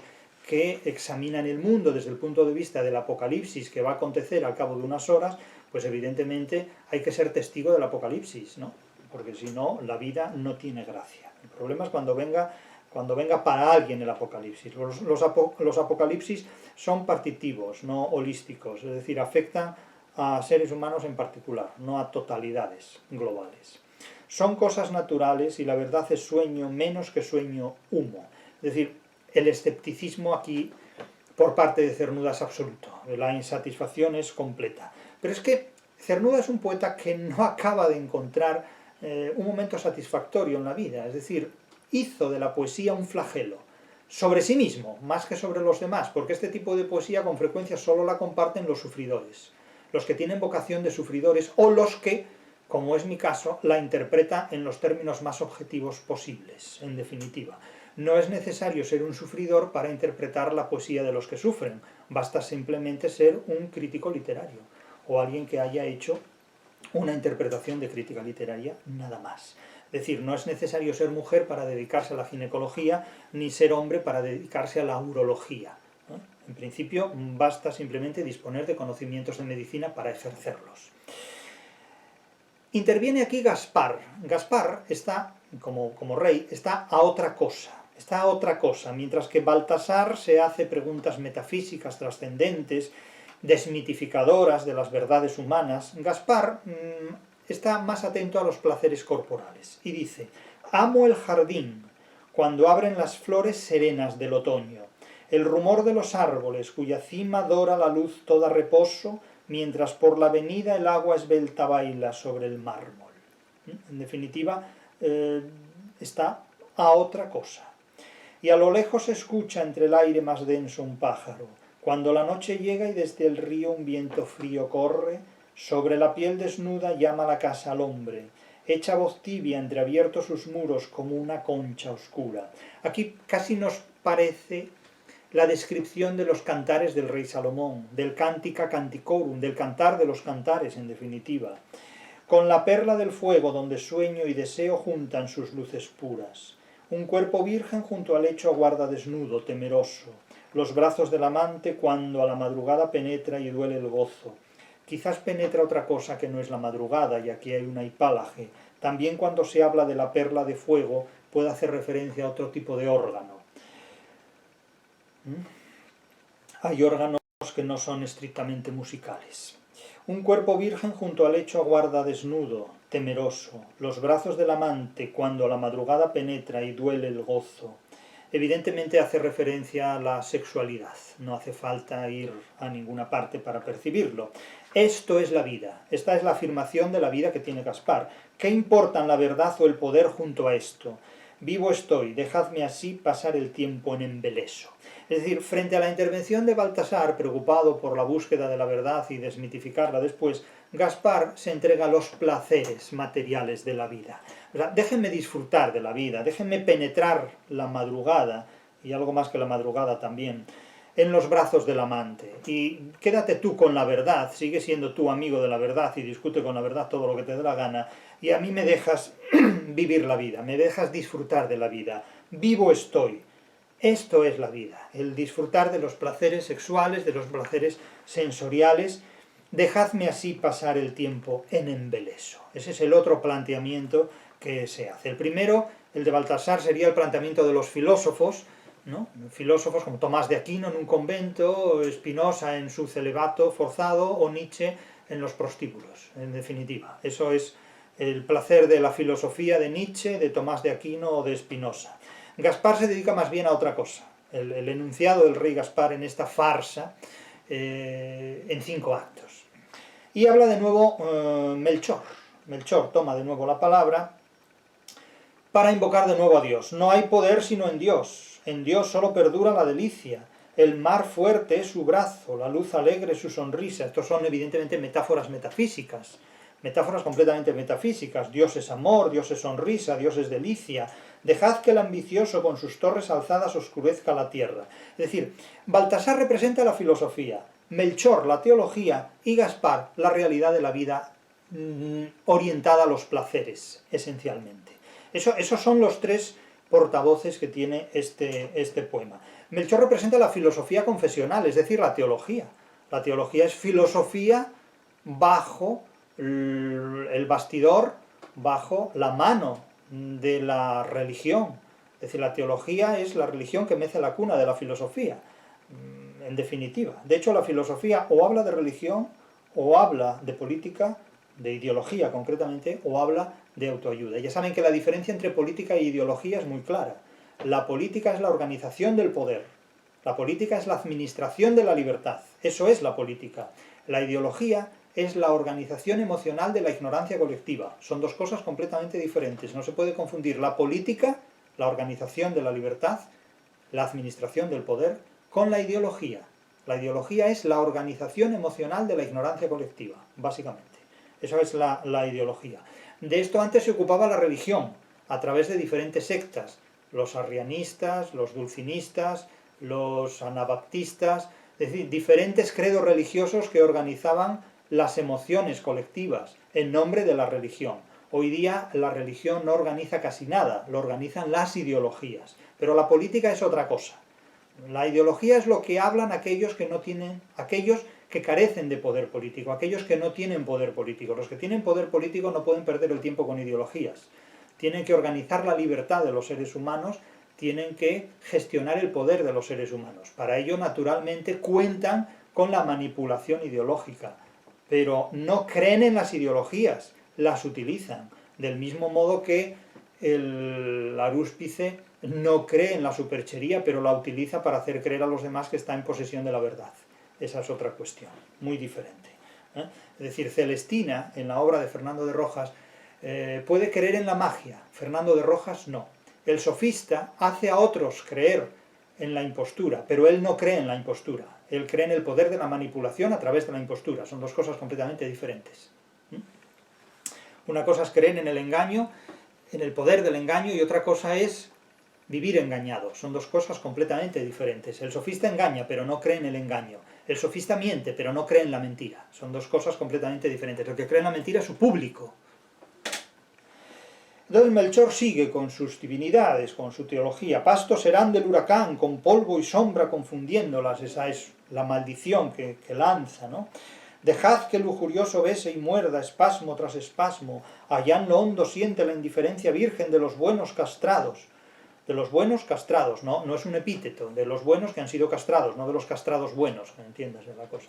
que examinan el mundo desde el punto de vista del apocalipsis que va a acontecer al cabo de unas horas, pues evidentemente hay que ser testigo del apocalipsis, ¿no? Porque si no, la vida no tiene gracia. El problema es cuando venga para alguien el apocalipsis. Los apocalipsis son partitivos, no holísticos, es decir, afectan a seres humanos en particular, no a totalidades globales. Son cosas naturales y la verdad es sueño menos que sueño humo. Es decir, el escepticismo aquí por parte de Cernuda es absoluto, la insatisfacción es completa. Pero es que Cernuda es un poeta que no acaba de encontrar un momento satisfactorio en la vida, es decir, hizo de la poesía un flagelo, sobre sí mismo, más que sobre los demás, porque este tipo de poesía con frecuencia solo la comparten los sufridores, los que tienen vocación de sufridores, o los que, como es mi caso, la interpreta en los términos más objetivos posibles, en definitiva. No es necesario ser un sufridor para interpretar la poesía de los que sufren, basta simplemente ser un crítico literario, o alguien que haya hecho una interpretación de crítica literaria, nada más. Es decir, no es necesario ser mujer para dedicarse a la ginecología, ni ser hombre para dedicarse a la urología, ¿no? En principio, basta simplemente disponer de conocimientos de medicina para ejercerlos. Interviene aquí Gaspar. Gaspar está, como rey, está a otra cosa, mientras que Baltasar se hace preguntas metafísicas trascendentes, desmitificadoras de las verdades humanas. Gaspar está más atento a los placeres corporales y dice: amo el jardín, cuando abren las flores serenas del otoño, el rumor de los árboles, cuya cima dora la luz toda reposo, mientras por la avenida el agua esbelta baila sobre el mármol. En definitiva, está a otra cosa. Y a lo lejos se escucha entre el aire más denso un pájaro. Cuando la noche llega y desde el río un viento frío corre, sobre la piel desnuda llama la casa al hombre, echa voz tibia entreabiertos sus muros como una concha oscura. Aquí casi nos parece la descripción de los cantares del rey Salomón, del Cantica Canticorum, del cantar de los cantares en definitiva. Con la perla del fuego donde sueño y deseo juntan sus luces puras. Un cuerpo virgen junto al lecho aguarda desnudo, temeroso. Los brazos del amante cuando a la madrugada penetra y duele el gozo. Quizás penetra otra cosa que no es la madrugada, y aquí hay una hipálaje. También cuando se habla de la perla de fuego puede hacer referencia a otro tipo de órgano. Hay órganos que no son estrictamente musicales. Un cuerpo virgen junto al lecho aguarda desnudo, temeroso. Los brazos del amante cuando a la madrugada penetra y duele el gozo. Evidentemente hace referencia a la sexualidad, no hace falta ir a ninguna parte para percibirlo. Esto es la vida, esta es la afirmación de la vida que tiene Gaspar. ¿Qué importan la verdad o el poder junto a esto? Vivo estoy, dejadme así pasar el tiempo en embeleso. Es decir, frente a la intervención de Baltasar, preocupado por la búsqueda de la verdad y desmitificarla después, Gaspar se entrega a los placeres materiales de la vida. O sea, déjenme disfrutar de la vida, déjenme penetrar la madrugada, y algo más que la madrugada también, en los brazos del amante. Y quédate tú con la verdad, sigue siendo tú amigo de la verdad y discute con la verdad todo lo que te dé la gana, y a mí me dejas vivir la vida, me dejas disfrutar de la vida. Vivo estoy. Esto es la vida, el disfrutar de los placeres sexuales, de los placeres sensoriales. Dejadme así pasar el tiempo en embeleso. Ese es el otro planteamiento que se hace. El primero, el de Baltasar, sería el planteamiento de los filósofos, ¿no? Filósofos como Tomás de Aquino en un convento, Spinoza en su celibato forzado o Nietzsche en los prostíbulos, en definitiva. Eso es el placer de la filosofía de Nietzsche, de Tomás de Aquino o de Spinoza. Gaspar se dedica más bien a otra cosa. El enunciado del rey Gaspar en esta farsa, en 5 actos. Y habla de nuevo Melchor. Melchor toma de nuevo la palabra para invocar de nuevo a Dios. No hay poder sino en Dios. En Dios solo perdura la delicia. El mar fuerte es su brazo, la luz alegre su sonrisa. Estos son evidentemente metáforas metafísicas. Metáforas completamente metafísicas. Dios es amor, Dios es sonrisa, Dios es delicia. Dejad que el ambicioso con sus torres alzadas oscurezca la tierra. Es decir, Baltasar representa la filosofía, Melchor la teología y Gaspar la realidad de la vida orientada a los placeres, esencialmente. Esos son los tres portavoces que tiene este poema. Melchor representa la filosofía confesional, es decir, la teología. La teología es filosofía bajo el bastidor, bajo la mano de la religión. Es decir, la teología es la religión que mece la cuna de la filosofía, en definitiva. De hecho, la filosofía o habla de religión, o habla de política, de ideología concretamente, o habla de autoayuda. Ya saben que la diferencia entre política e ideología es muy clara. La política es la organización del poder. La política es la administración de la libertad. Eso es la política. La ideología es la organización emocional de la ignorancia colectiva. Son dos cosas completamente diferentes. No se puede confundir la política, la organización de la libertad, la administración del poder, con la ideología. La ideología es la organización emocional de la ignorancia colectiva, básicamente. Esa es la ideología. De esto antes se ocupaba la religión, a través de diferentes sectas. Los arrianistas, los dulcinistas, los anabaptistas, es decir, diferentes credos religiosos que organizaban las emociones colectivas en nombre de la religión. Hoy día la religión no organiza casi nada, lo organizan las ideologías. Pero la política es otra cosa. La ideología es lo que hablan aquellos que carecen de poder político, aquellos que no tienen poder político. Los que tienen poder político no pueden perder el tiempo con ideologías. Tienen que organizar la libertad de los seres humanos, tienen que gestionar el poder de los seres humanos. Para ello, naturalmente, cuentan con la manipulación ideológica, pero no creen en las ideologías, las utilizan. Del mismo modo que el arúspice no cree en la superchería, pero la utiliza para hacer creer a los demás que está en posesión de la verdad. Esa es otra cuestión, muy diferente. Es decir, Celestina, en la obra de Fernando de Rojas, puede creer en la magia, Fernando de Rojas no. El sofista hace a otros creer en la impostura, pero él no cree en la impostura. Él cree en el poder de la manipulación a través de la impostura. Son dos cosas completamente diferentes. Una cosa es creer en el engaño, en el poder del engaño, y otra cosa es vivir engañado. Son dos cosas completamente diferentes. El sofista engaña, pero no cree en el engaño. El sofista miente, pero no cree en la mentira. Son dos cosas completamente diferentes. El que cree en la mentira es su público. Entonces Melchor sigue con sus divinidades, con su teología. Pastos serán del huracán, con polvo y sombra confundiéndolas. Esa es la maldición que lanza, ¿no? Dejad que el lujurioso bese y muerda, espasmo tras espasmo. Allá en lo hondo siente la indiferencia virgen de los buenos castrados. De los buenos castrados, no es un epíteto, de los buenos que han sido castrados, no de los castrados buenos, ¿me entiendas de la cosa?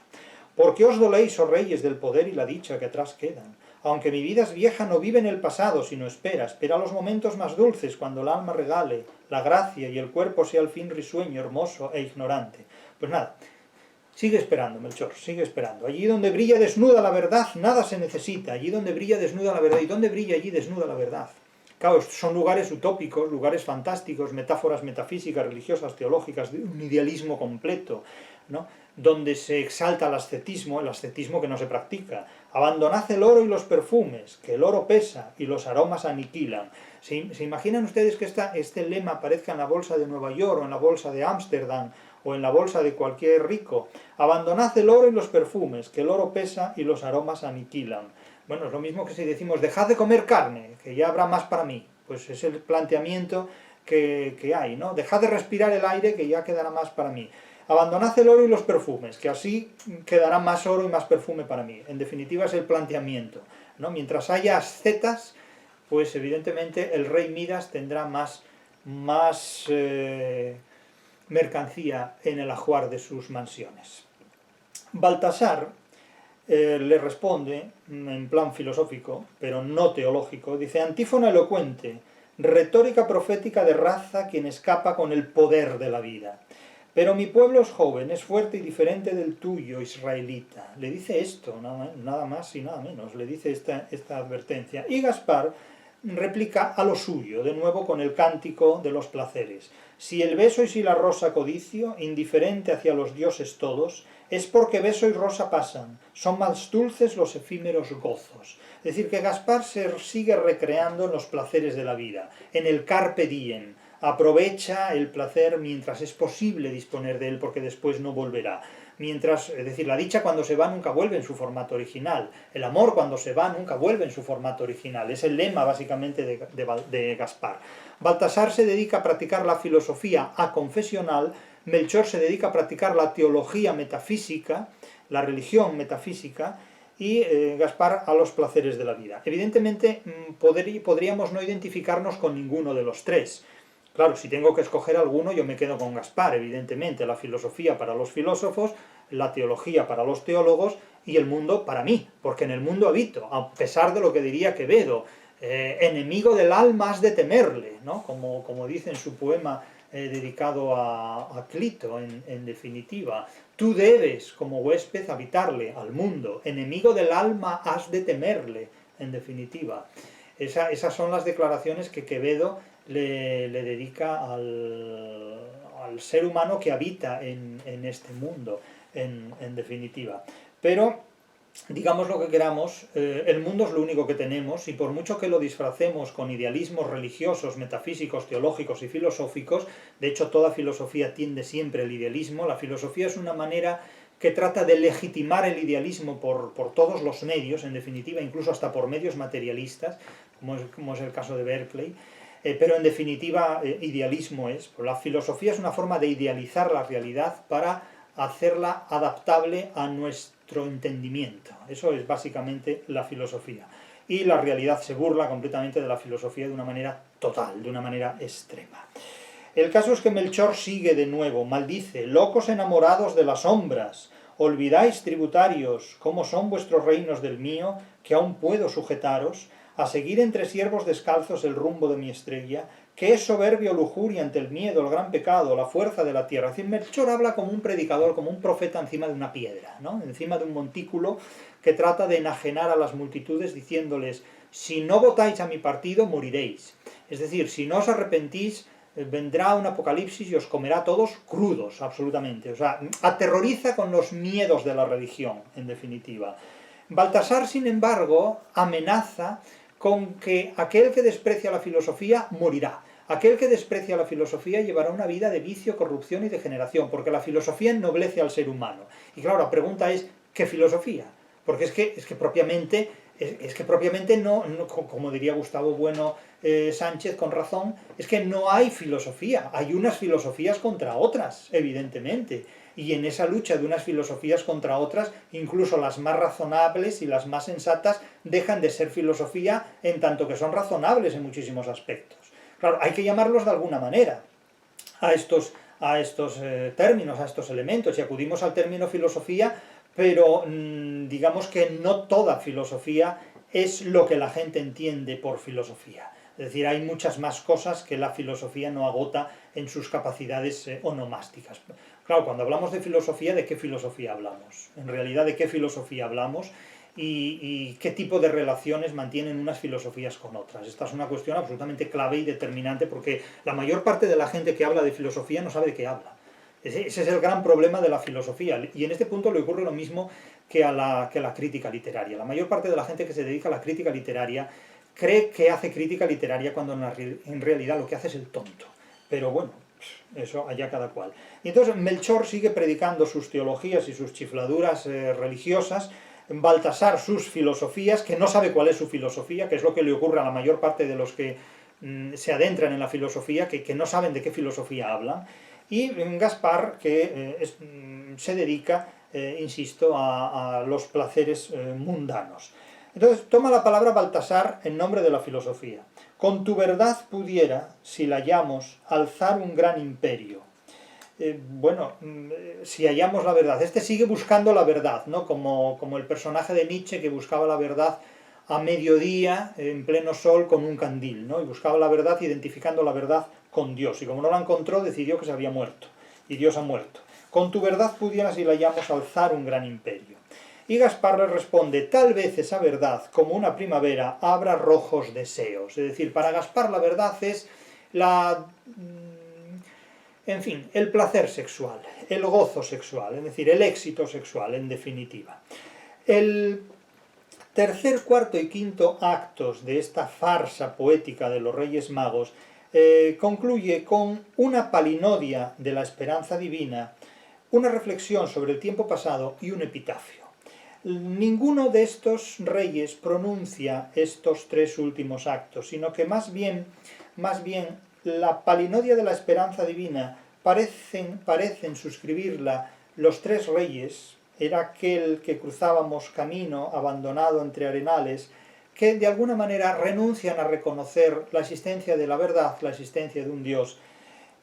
¿Por qué os doléis, oh reyes, del poder y la dicha que atrás quedan? Aunque mi vida es vieja, no vive en el pasado, sino espera los momentos más dulces, cuando el alma regale la gracia y el cuerpo sea al fin risueño, hermoso e ignorante. Pues nada, sigue esperando, Melchor, sigue esperando. Allí donde brilla desnuda la verdad, nada se necesita. Allí donde brilla desnuda la verdad. ¿Y dónde brilla allí desnuda la verdad? Claro, son lugares utópicos, lugares fantásticos, metáforas metafísicas, religiosas, teológicas, de un idealismo completo, ¿no? Donde se exalta el ascetismo que no se practica. Abandonad el oro y los perfumes, que el oro pesa y los aromas aniquilan. ¿Se imaginan ustedes que este lema aparezca en la bolsa de Nueva York o en la bolsa de Ámsterdam o en la bolsa de cualquier rico? Abandonad el oro y los perfumes, que el oro pesa y los aromas aniquilan. Bueno, es lo mismo que si decimos, dejad de comer carne, que ya habrá más para mí. Pues es el planteamiento que hay, ¿no? Dejad de respirar el aire, que ya quedará más para mí. Abandonad el oro y los perfumes, que así quedará más oro y más perfume para mí. En definitiva es el planteamiento, ¿no? Mientras haya ascetas, pues evidentemente el rey Midas tendrá más mercancía en el ajuar de sus mansiones. Baltasar le responde, en plan filosófico, pero no teológico, dice: antífona elocuente, retórica profética de raza quien escapa con el poder de la vida. Pero mi pueblo es joven, es fuerte y diferente del tuyo, israelita. Le dice esto, nada más y nada menos, le dice esta advertencia. Y Gaspar replica a lo suyo, de nuevo con el cántico de los placeres. Si el beso y si la rosa codicio, indiferente hacia los dioses todos, es porque beso y rosa pasan, son más dulces los efímeros gozos. Es decir, que Gaspar se sigue recreando en los placeres de la vida, en el carpe diem, aprovecha el placer mientras es posible disponer de él porque después no volverá. Mientras, es decir, la dicha cuando se va nunca vuelve en su formato original, el amor cuando se va nunca vuelve en su formato original, es el lema básicamente de Gaspar. Baltasar se dedica a practicar la filosofía aconfesional, Melchor se dedica a practicar la teología metafísica, la religión metafísica, y Gaspar a los placeres de la vida. Evidentemente podríamos no identificarnos con ninguno de los tres. Claro, si tengo que escoger alguno, yo me quedo con Gaspar, evidentemente, la filosofía para los filósofos, la teología para los teólogos y el mundo para mí, porque en el mundo habito, a pesar de lo que diría Quevedo, enemigo del alma has de temerle, ¿no? Como dice en su poema dedicado a Clito, en definitiva. Tú debes, como huésped, habitarle, al mundo, enemigo del alma has de temerle, en definitiva. Esas son las declaraciones que Quevedo le dedica al ser humano que habita en este mundo, en definitiva. Pero, digamos lo que queramos, el mundo es lo único que tenemos y por mucho que lo disfracemos con idealismos religiosos, metafísicos, teológicos y filosóficos, de hecho toda filosofía tiende siempre al idealismo, la filosofía es una manera que trata de legitimar el idealismo por todos los medios, en definitiva, incluso hasta por medios materialistas, como es el caso de Berkeley, pero en definitiva idealismo es. La filosofía es una forma de idealizar la realidad para hacerla adaptable a nuestro entendimiento. Eso es básicamente la filosofía. Y la realidad se burla completamente de la filosofía de una manera total, de una manera extrema. El caso es que Melchor sigue de nuevo, maldice: locos enamorados de las sombras, olvidáis, tributarios, cómo son vuestros reinos del mío, que aún puedo sujetaros, a seguir entre siervos descalzos el rumbo de mi estrella, que es soberbio lujuria ante el miedo, el gran pecado, la fuerza de la tierra. Es decir, Melchor habla como un predicador, como un profeta encima de una piedra, ¿no? Encima de un montículo, que trata de enajenar a las multitudes diciéndoles: si no votáis a mi partido, moriréis. Es decir, si no os arrepentís, vendrá un apocalipsis y os comerá a todos crudos, absolutamente. O sea, aterroriza con los miedos de la religión, en definitiva. Baltasar, sin embargo, amenaza con que aquel que desprecia la filosofía morirá. Aquel que desprecia la filosofía llevará una vida de vicio, corrupción y degeneración, porque la filosofía ennoblece al ser humano. Y claro, la pregunta es, ¿qué filosofía? Porque es que propiamente no, como diría Gustavo Bueno Sánchez con razón, es que no hay filosofía, hay unas filosofías contra otras, evidentemente. Y en esa lucha de unas filosofías contra otras, incluso las más razonables y las más sensatas dejan de ser filosofía en tanto que son razonables en muchísimos aspectos. Claro, hay que llamarlos de alguna manera a estos términos, a estos elementos, y acudimos al término filosofía, pero digamos que no toda filosofía es lo que la gente entiende por filosofía. Es decir, hay muchas más cosas que la filosofía no agota en sus capacidades onomásticas. Claro, cuando hablamos de filosofía, ¿de qué filosofía hablamos? En realidad, ¿de qué filosofía hablamos? Y qué tipo de relaciones mantienen unas filosofías con otras. Esta es una cuestión absolutamente clave y determinante porque la mayor parte de la gente que habla de filosofía no sabe de qué habla. Ese es el gran problema de la filosofía. Y en este punto le ocurre lo mismo que a la crítica literaria. La mayor parte de la gente que se dedica a la crítica literaria cree que hace crítica literaria cuando en realidad lo que hace es el tonto. Pero bueno, eso allá cada cual. Y entonces Melchor sigue predicando sus teologías y sus chifladuras religiosas, Baltasar sus filosofías, que no sabe cuál es su filosofía, que es lo que le ocurre a la mayor parte de los que se adentran en la filosofía, que no saben de qué filosofía hablan, y Gaspar, que se dedica, insisto, a los placeres mundanos. Entonces toma la palabra Baltasar en nombre de la filosofía. Con tu verdad pudiera, si la hallamos, alzar un gran imperio. Bueno, si hallamos la verdad. Este sigue buscando la verdad, ¿no? Como el personaje de Nietzsche que buscaba la verdad a mediodía, en pleno sol, con un candil, ¿no? Y buscaba la verdad identificando la verdad con Dios. Y como no la encontró, decidió que se había muerto. Y Dios ha muerto. Con tu verdad pudiera, si la hallamos, alzar un gran imperio. Y Gaspar le responde: tal vez esa verdad, como una primavera, abra rojos deseos. Es decir, para Gaspar la verdad es en fin, el placer sexual, el gozo sexual, es decir, el éxito sexual, en definitiva. El tercer, cuarto y quinto actos de esta farsa poética de los Reyes Magos concluye con una palinodia de la esperanza divina, una reflexión sobre el tiempo pasado y un epitafio. Ninguno de estos reyes pronuncia estos tres últimos actos, sino que más bien la palinodia de la esperanza divina parecen suscribirla los tres reyes. Era aquel que cruzábamos camino, abandonado entre arenales, que de alguna manera renuncian a reconocer la existencia de la verdad, la existencia de un Dios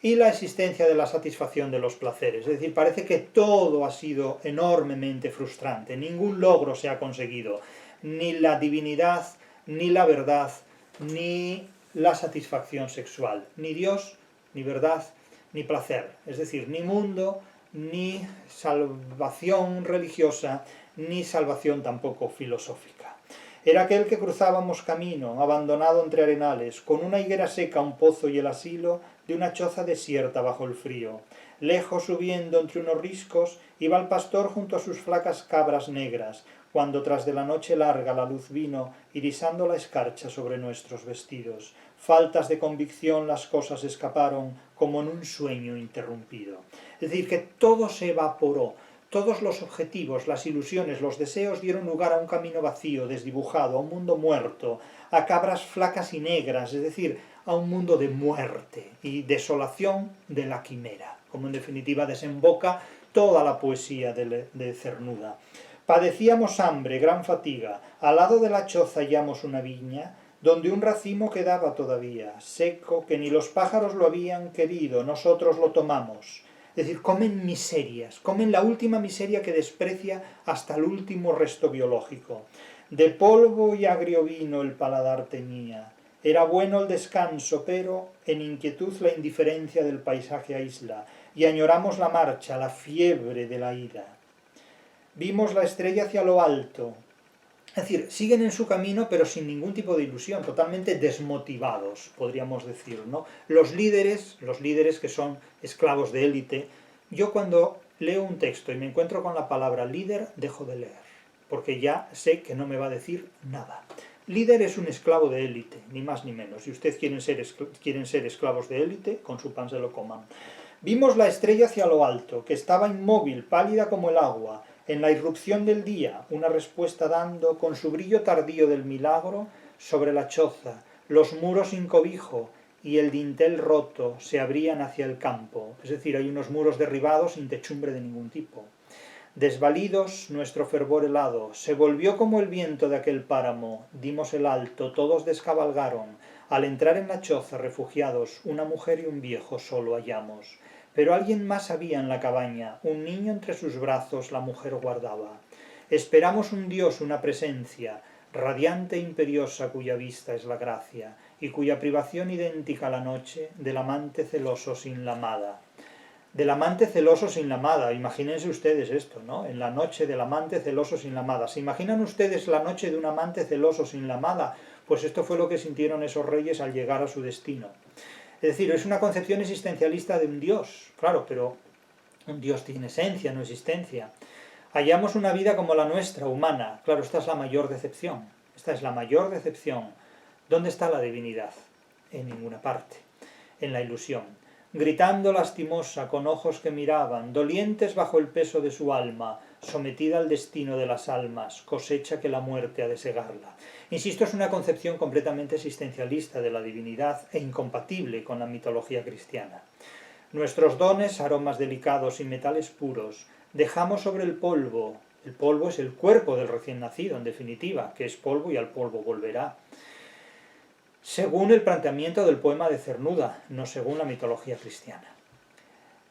y la existencia de la satisfacción de los placeres. Es decir, parece que todo ha sido enormemente frustrante, ningún logro se ha conseguido, ni la divinidad, ni la verdad, ni la satisfacción sexual, ni Dios, ni verdad, ni placer, es decir, ni mundo, ni salvación religiosa, ni salvación tampoco filosófica. Era aquel que cruzábamos camino, abandonado entre arenales, con una higuera seca, un pozo y el asilo de una choza desierta bajo el frío. Lejos subiendo entre unos riscos, iba el pastor junto a sus flacas cabras negras, cuando tras de la noche larga la luz vino, irisando la escarcha sobre nuestros vestidos. Faltas de convicción las cosas escaparon, como en un sueño interrumpido. Es decir, que todo se evaporó. Todos los objetivos, las ilusiones, los deseos dieron lugar a un camino vacío, desdibujado, a un mundo muerto, a cabras flacas y negras, es decir, a un mundo de muerte y desolación de la quimera, como en definitiva desemboca toda la poesía de Cernuda. Padecíamos hambre, gran fatiga, al lado de la choza hallamos una viña, donde un racimo quedaba todavía, seco, que ni los pájaros lo habían querido, nosotros lo tomamos. Es decir, comen miserias, comen la última miseria que desprecia hasta el último resto biológico. De polvo y agrio vino el paladar tenía. Era bueno el descanso, pero en inquietud la indiferencia del paisaje aísla, y añoramos la marcha, la fiebre de la ira. Vimos la estrella hacia lo alto. Es decir, siguen en su camino, pero sin ningún tipo de ilusión, totalmente desmotivados, podríamos decir, ¿no? Los líderes que son esclavos de élite. Yo cuando leo un texto y me encuentro con la palabra líder, dejo de leer, porque ya sé que no me va a decir nada. Líder es un esclavo de élite, ni más ni menos. Si ustedes quieren ser esclavos de élite, con su pan se lo coman. Vimos la estrella hacia lo alto, que estaba inmóvil, pálida como el agua, en la irrupción del día, una respuesta dando, con su brillo tardío del milagro, sobre la choza, los muros sin cobijo y el dintel roto se abrían hacia el campo. Es decir, hay unos muros derribados sin techumbre de ningún tipo. Desvalidos, nuestro fervor helado, se volvió como el viento de aquel páramo, dimos el alto, todos descabalgaron. Al entrar en la choza, refugiados, una mujer y un viejo solo hallamos. Pero alguien más había en la cabaña, un niño entre sus brazos la mujer guardaba. Esperamos un Dios, una presencia, radiante e imperiosa cuya vista es la gracia, y cuya privación idéntica a la noche, del amante celoso sin la amada. Del amante celoso sin la amada, imagínense ustedes esto, ¿no? En la noche del amante celoso sin la amada. ¿Se imaginan ustedes la noche de un amante celoso sin la amada? Pues esto fue lo que sintieron esos reyes al llegar a su destino. Es decir, es una concepción existencialista de un Dios, claro, pero un Dios tiene esencia, no existencia. Hallamos una vida como la nuestra, humana. Claro, esta es la mayor decepción. Esta es la mayor decepción. ¿Dónde está la divinidad? En ninguna parte. En la ilusión. Gritando lastimosa, con ojos que miraban, dolientes bajo el peso de su alma, sometida al destino de las almas, cosecha que la muerte ha de segarla. Insisto, es una concepción completamente existencialista de la divinidad e incompatible con la mitología cristiana. Nuestros dones, aromas delicados y metales puros, dejamos sobre el polvo. El polvo es el cuerpo del recién nacido, en definitiva, que es polvo y al polvo volverá. Según el planteamiento del poema de Cernuda, no según la mitología cristiana.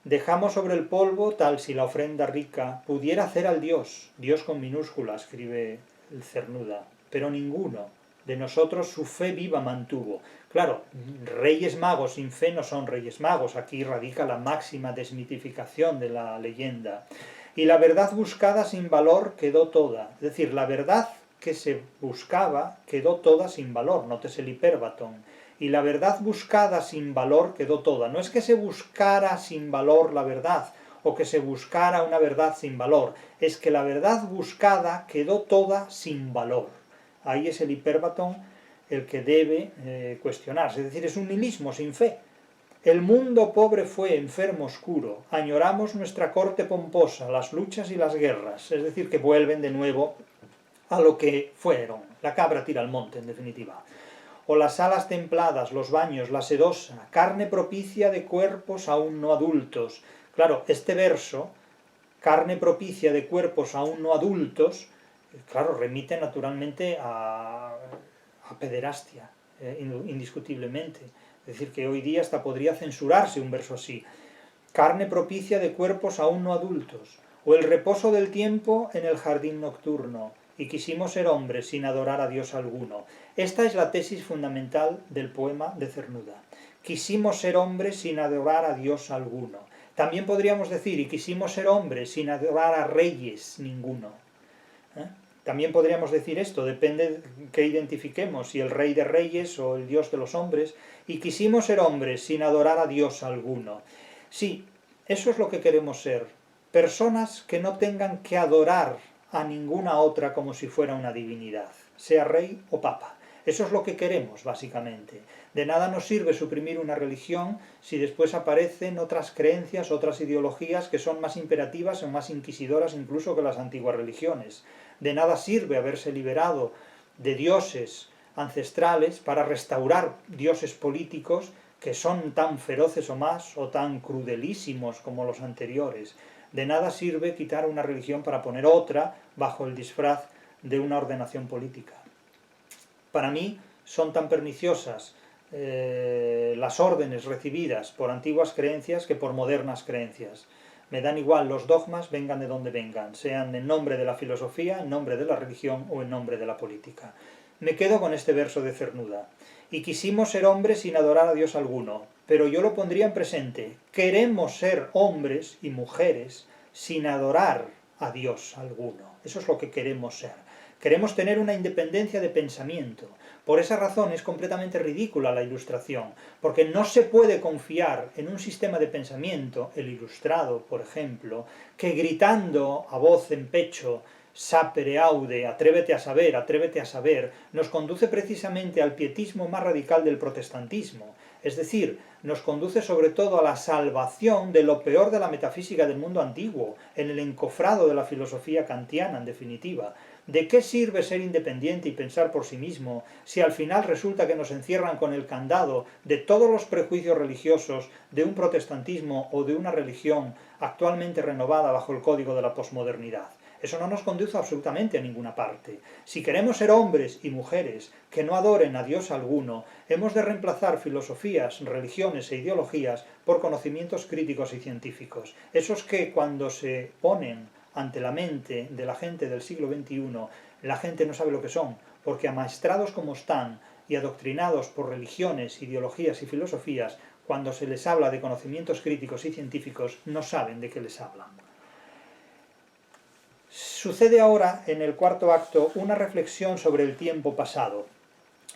Dejamos sobre el polvo tal si la ofrenda rica pudiera hacer al Dios, Dios con minúscula, escribe el Cernuda, pero ninguno de nosotros su fe viva mantuvo. Claro, reyes magos sin fe no son reyes magos, aquí radica la máxima desmitificación de la leyenda. y la verdad buscada sin valor quedó toda. Es decir, la verdad que se buscaba quedó toda sin valor, nótese el hiperbatón. Y la verdad buscada sin valor quedó toda. No es que se buscara sin valor la verdad, o que se buscara una verdad sin valor, es que la verdad buscada quedó toda sin valor. Ahí es el hiperbatón el que debe cuestionarse, es decir, es un nihilismo sin fe. El mundo pobre fue enfermo oscuro, añoramos nuestra corte pomposa, las luchas y las guerras, es decir, que vuelven de nuevo a lo que fueron, la cabra tira al monte, en definitiva. O las salas templadas, los baños, la sedosa, carne propicia de cuerpos aún no adultos. Claro, este verso, carne propicia de cuerpos aún no adultos, claro, remite naturalmente a pederastia, indiscutiblemente. Es decir, que hoy día hasta podría censurarse un verso así. Carne propicia de cuerpos aún no adultos. O el reposo del tiempo en el jardín nocturno. Y quisimos ser hombres sin adorar a Dios alguno. Esta es la tesis fundamental del poema de Cernuda. Quisimos ser hombres sin adorar a Dios alguno. También podríamos decir, y quisimos ser hombres sin adorar a reyes ninguno. También podríamos decir esto, depende que identifiquemos, si el rey de reyes o el Dios de los hombres. Y quisimos ser hombres sin adorar a Dios alguno. Sí, eso es lo que queremos ser. Personas que no tengan que adorar a ninguna otra como si fuera una divinidad, sea rey o papa. Eso es lo que queremos, básicamente. De nada nos sirve suprimir una religión si después aparecen otras creencias, otras ideologías que son más imperativas o más inquisidoras incluso que las antiguas religiones. De nada sirve haberse liberado de dioses ancestrales para restaurar dioses políticos que son tan feroces o más o tan crudelísimos como los anteriores. De nada sirve quitar una religión para poner otra bajo el disfraz de una ordenación política. Para mí son tan perniciosas las órdenes recibidas por antiguas creencias que por modernas creencias. Me dan igual los dogmas, vengan de donde vengan, sean en nombre de la filosofía, en nombre de la religión o en nombre de la política. Me quedo con este verso de Cernuda. Y quisimos ser hombres sin adorar a Dios alguno, pero yo lo pondría en presente. Queremos ser hombres y mujeres sin adorar a Dios alguno. Eso es lo que queremos ser. Queremos tener una independencia de pensamiento. Por esa razón es completamente ridícula la ilustración, porque no se puede confiar en un sistema de pensamiento, el ilustrado, por ejemplo, que gritando a voz en pecho, sapere aude, atrévete a saber, nos conduce precisamente al pietismo más radical del protestantismo. Es decir, nos conduce sobre todo a la salvación de lo peor de la metafísica del mundo antiguo, en el encofrado de la filosofía kantiana, en definitiva. ¿De qué sirve ser independiente y pensar por sí mismo si al final resulta que nos encierran con el candado de todos los prejuicios religiosos de un protestantismo o de una religión actualmente renovada bajo el código de la posmodernidad? Eso no nos conduce absolutamente a ninguna parte. Si queremos ser hombres y mujeres que no adoren a Dios alguno, hemos de reemplazar filosofías, religiones e ideologías por conocimientos críticos y científicos. Esos que cuando se ponen ante la mente de la gente del siglo XXI, la gente no sabe lo que son, porque amaestrados como están y adoctrinados por religiones, ideologías y filosofías, cuando se les habla de conocimientos críticos y científicos, no saben de qué les hablan. Sucede ahora, en el cuarto acto, una reflexión sobre el tiempo pasado,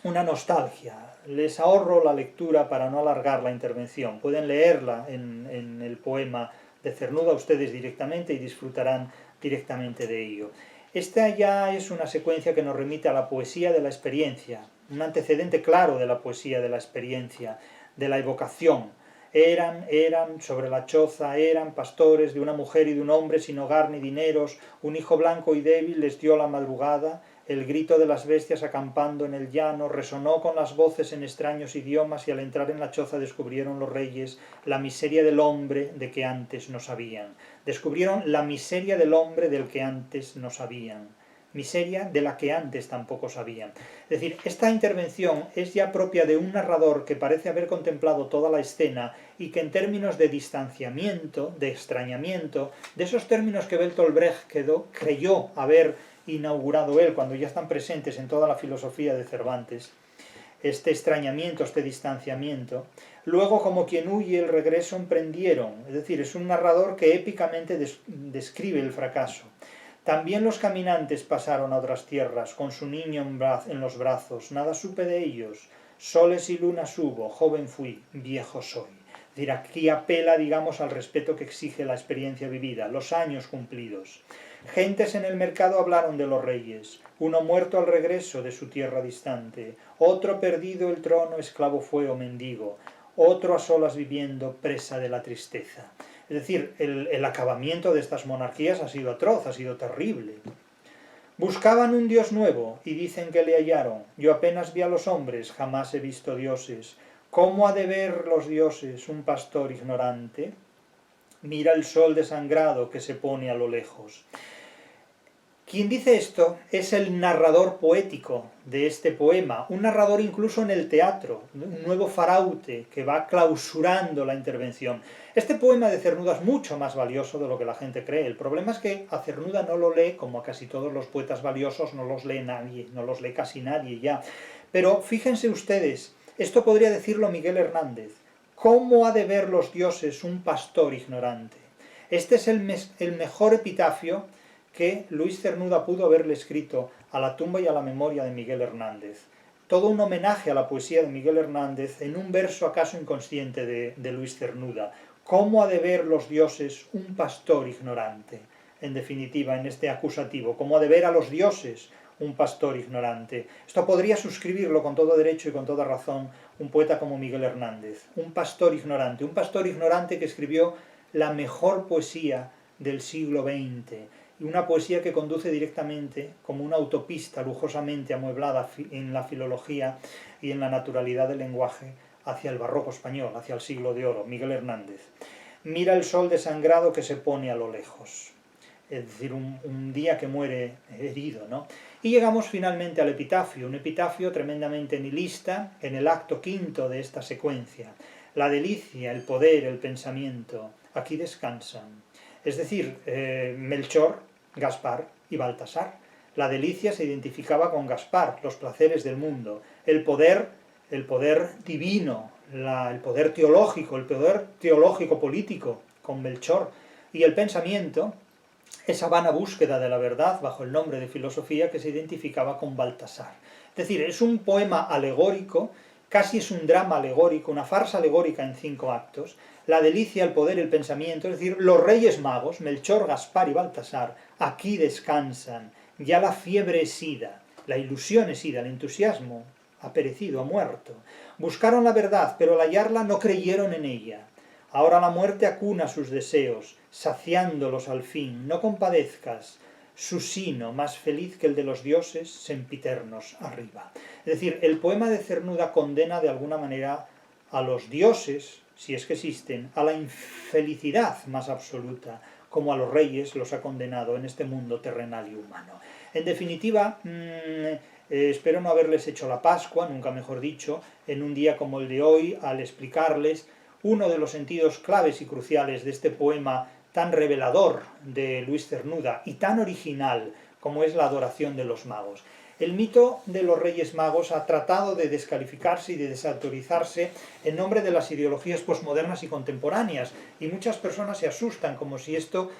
una nostalgia. Les ahorro la lectura para no alargar la intervención. Pueden leerla en el poema de Cernuda ustedes directamente y disfrutarán directamente de ello. Esta ya es una secuencia que nos remite a la poesía de la experiencia, un antecedente claro de la poesía de la experiencia, de la evocación. Eran, sobre la choza eran pastores de una mujer y de un hombre sin hogar ni dineros, un hijo blanco y débil les dio la madrugada, el grito de las bestias acampando en el llano resonó con las voces en extraños idiomas y al entrar en la choza descubrieron los reyes la miseria del hombre de que antes no sabían. Descubrieron la miseria del hombre del que antes no sabían. Miseria de la que antes tampoco sabían. Es decir, esta intervención es ya propia de un narrador que parece haber contemplado toda la escena y que en términos de distanciamiento, de extrañamiento, de esos términos que Bertolt Brecht creyó haber inaugurado él cuando ya están presentes en toda la filosofía de Cervantes, este extrañamiento, este distanciamiento, Luego, como quien huye, el regreso emprendieron. Es decir, es un narrador que épicamente describe el fracaso. También los caminantes pasaron a otras tierras, con su niño en los brazos. Nada supe de ellos. Soles y lunas hubo, joven fui, viejo soy. Es decir, aquí apela, digamos, al respeto que exige la experiencia vivida, los años cumplidos. Gentes en el mercado hablaron de los reyes, uno muerto al regreso de su tierra distante, otro perdido el trono, esclavo fue o mendigo, otro a solas viviendo, presa de la tristeza. Es decir, el acabamiento de estas monarquías ha sido atroz, ha sido terrible. Buscaban un dios nuevo y dicen que le hallaron. Yo apenas vi a los hombres, jamás he visto dioses. ¿Cómo ha de ver los dioses un pastor ignorante? Mira el sol desangrado que se pone a lo lejos. Quien dice esto es el narrador poético de este poema, un narrador incluso en el teatro, un nuevo Faraute que va clausurando la intervención. Este poema de Cernuda es mucho más valioso de lo que la gente cree. El problema es que a Cernuda no lo lee, como a casi todos los poetas valiosos, no los lee nadie, no los lee casi nadie ya. Pero fíjense ustedes, esto podría decirlo Miguel Hernández. ¿Cómo ha de ver los dioses un pastor ignorante? Este es el mejor epitafio que Luis Cernuda pudo haberle escrito a la tumba y a la memoria de Miguel Hernández. Todo un homenaje a la poesía de Miguel Hernández en un verso acaso inconsciente de Luis Cernuda. ¿Cómo ha de ver los dioses un pastor ignorante? En definitiva, en este acusativo, ¿cómo ha de ver a los dioses un pastor ignorante? Esto podría suscribirlo con todo derecho y con toda razón un poeta como Miguel Hernández. Un pastor ignorante que escribió la mejor poesía del siglo XX, y una poesía que conduce directamente, como una autopista lujosamente amueblada en la filología y en la naturalidad del lenguaje, hacia el barroco español, hacia el siglo de oro, Miguel Hernández. Mira el sol desangrado que se pone a lo lejos. Es decir, un día que muere herido, ¿no? Y llegamos finalmente al epitafio, un epitafio tremendamente nihilista en el acto quinto de esta secuencia. La delicia, el poder, el pensamiento, aquí descansan. Es decir, Melchor, Gaspar y Baltasar. La delicia se identificaba con Gaspar, los placeres del mundo. El poder divino, el poder teológico político con Melchor. Y el pensamiento, esa vana búsqueda de la verdad bajo el nombre de filosofía que se identificaba con Baltasar. Es decir, es un poema alegórico, casi es un drama alegórico, una farsa alegórica en 5 actos. La delicia, el poder, el pensamiento, es decir, los reyes magos, Melchor, Gaspar y Baltasar, aquí descansan. Ya la fiebre es ida, la ilusión es ida, el entusiasmo ha perecido, ha muerto. Buscaron la verdad, pero al hallarla no creyeron en ella. Ahora la muerte acuna sus deseos, saciándolos al fin. No compadezcas, su sino, más feliz que el de los dioses, sempiternos arriba. Es decir, el poema de Cernuda condena de alguna manera a los dioses, si es que existen, a la infelicidad más absoluta, como a los reyes los ha condenado en este mundo terrenal y humano. En definitiva, espero no haberles hecho la Pascua, nunca mejor dicho, en un día como el de hoy, al explicarles uno de los sentidos claves y cruciales de este poema tan revelador de Luis Cernuda y tan original como es la adoración de los magos. El mito de los Reyes Magos ha tratado de descalificarse y de desautorizarse en nombre de las ideologías posmodernas y contemporáneas, y muchas personas se asustan como si esto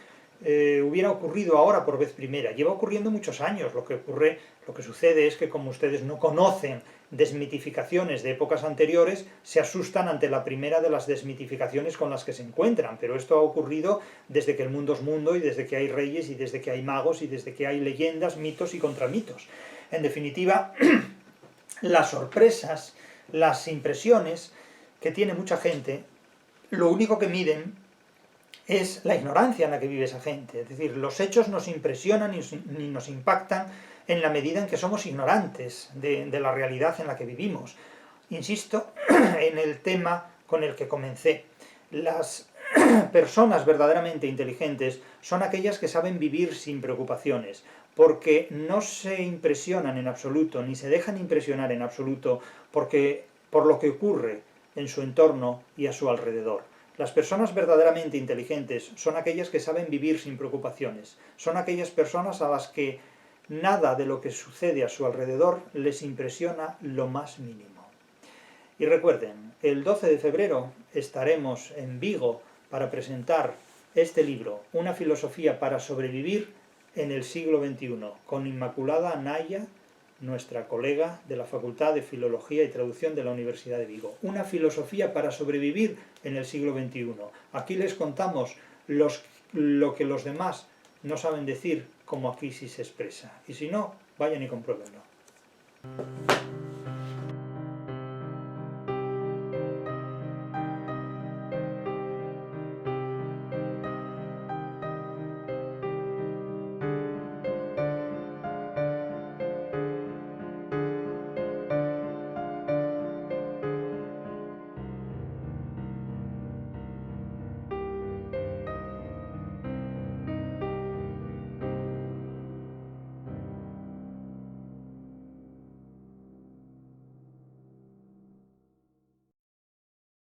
hubiera ocurrido ahora por vez primera. Lleva ocurriendo muchos años. Lo que sucede es que, como ustedes no conocen desmitificaciones de épocas anteriores, se asustan ante la primera de las desmitificaciones con las que se encuentran, pero esto ha ocurrido desde que el mundo es mundo y desde que hay reyes y desde que hay magos y desde que hay leyendas, mitos y contramitos. En definitiva, las sorpresas, las impresiones que tiene mucha gente, lo único que miden es la ignorancia en la que vive esa gente. Es decir, los hechos nos impresionan ni nos impactan en la medida en que somos ignorantes de la realidad en la que vivimos. Insisto en el tema con el que comencé. Las personas verdaderamente inteligentes son aquellas que saben vivir sin preocupaciones, porque no se impresionan en absoluto, ni se dejan impresionar en absoluto por lo que ocurre en su entorno y a su alrededor. Las personas verdaderamente inteligentes son aquellas que saben vivir sin preocupaciones, son aquellas personas a las que nada de lo que sucede a su alrededor les impresiona lo más mínimo. Y recuerden, el 12 de febrero estaremos en Vigo para presentar este libro, Una filosofía para sobrevivir en el siglo XXI, con Inmaculada Naya, nuestra colega de la Facultad de Filología y Traducción de la Universidad de Vigo. Una filosofía para sobrevivir en el siglo XXI. Aquí les contamos lo que los demás no saben decir, como aquí sí se expresa. Y si no, vayan y compruébenlo.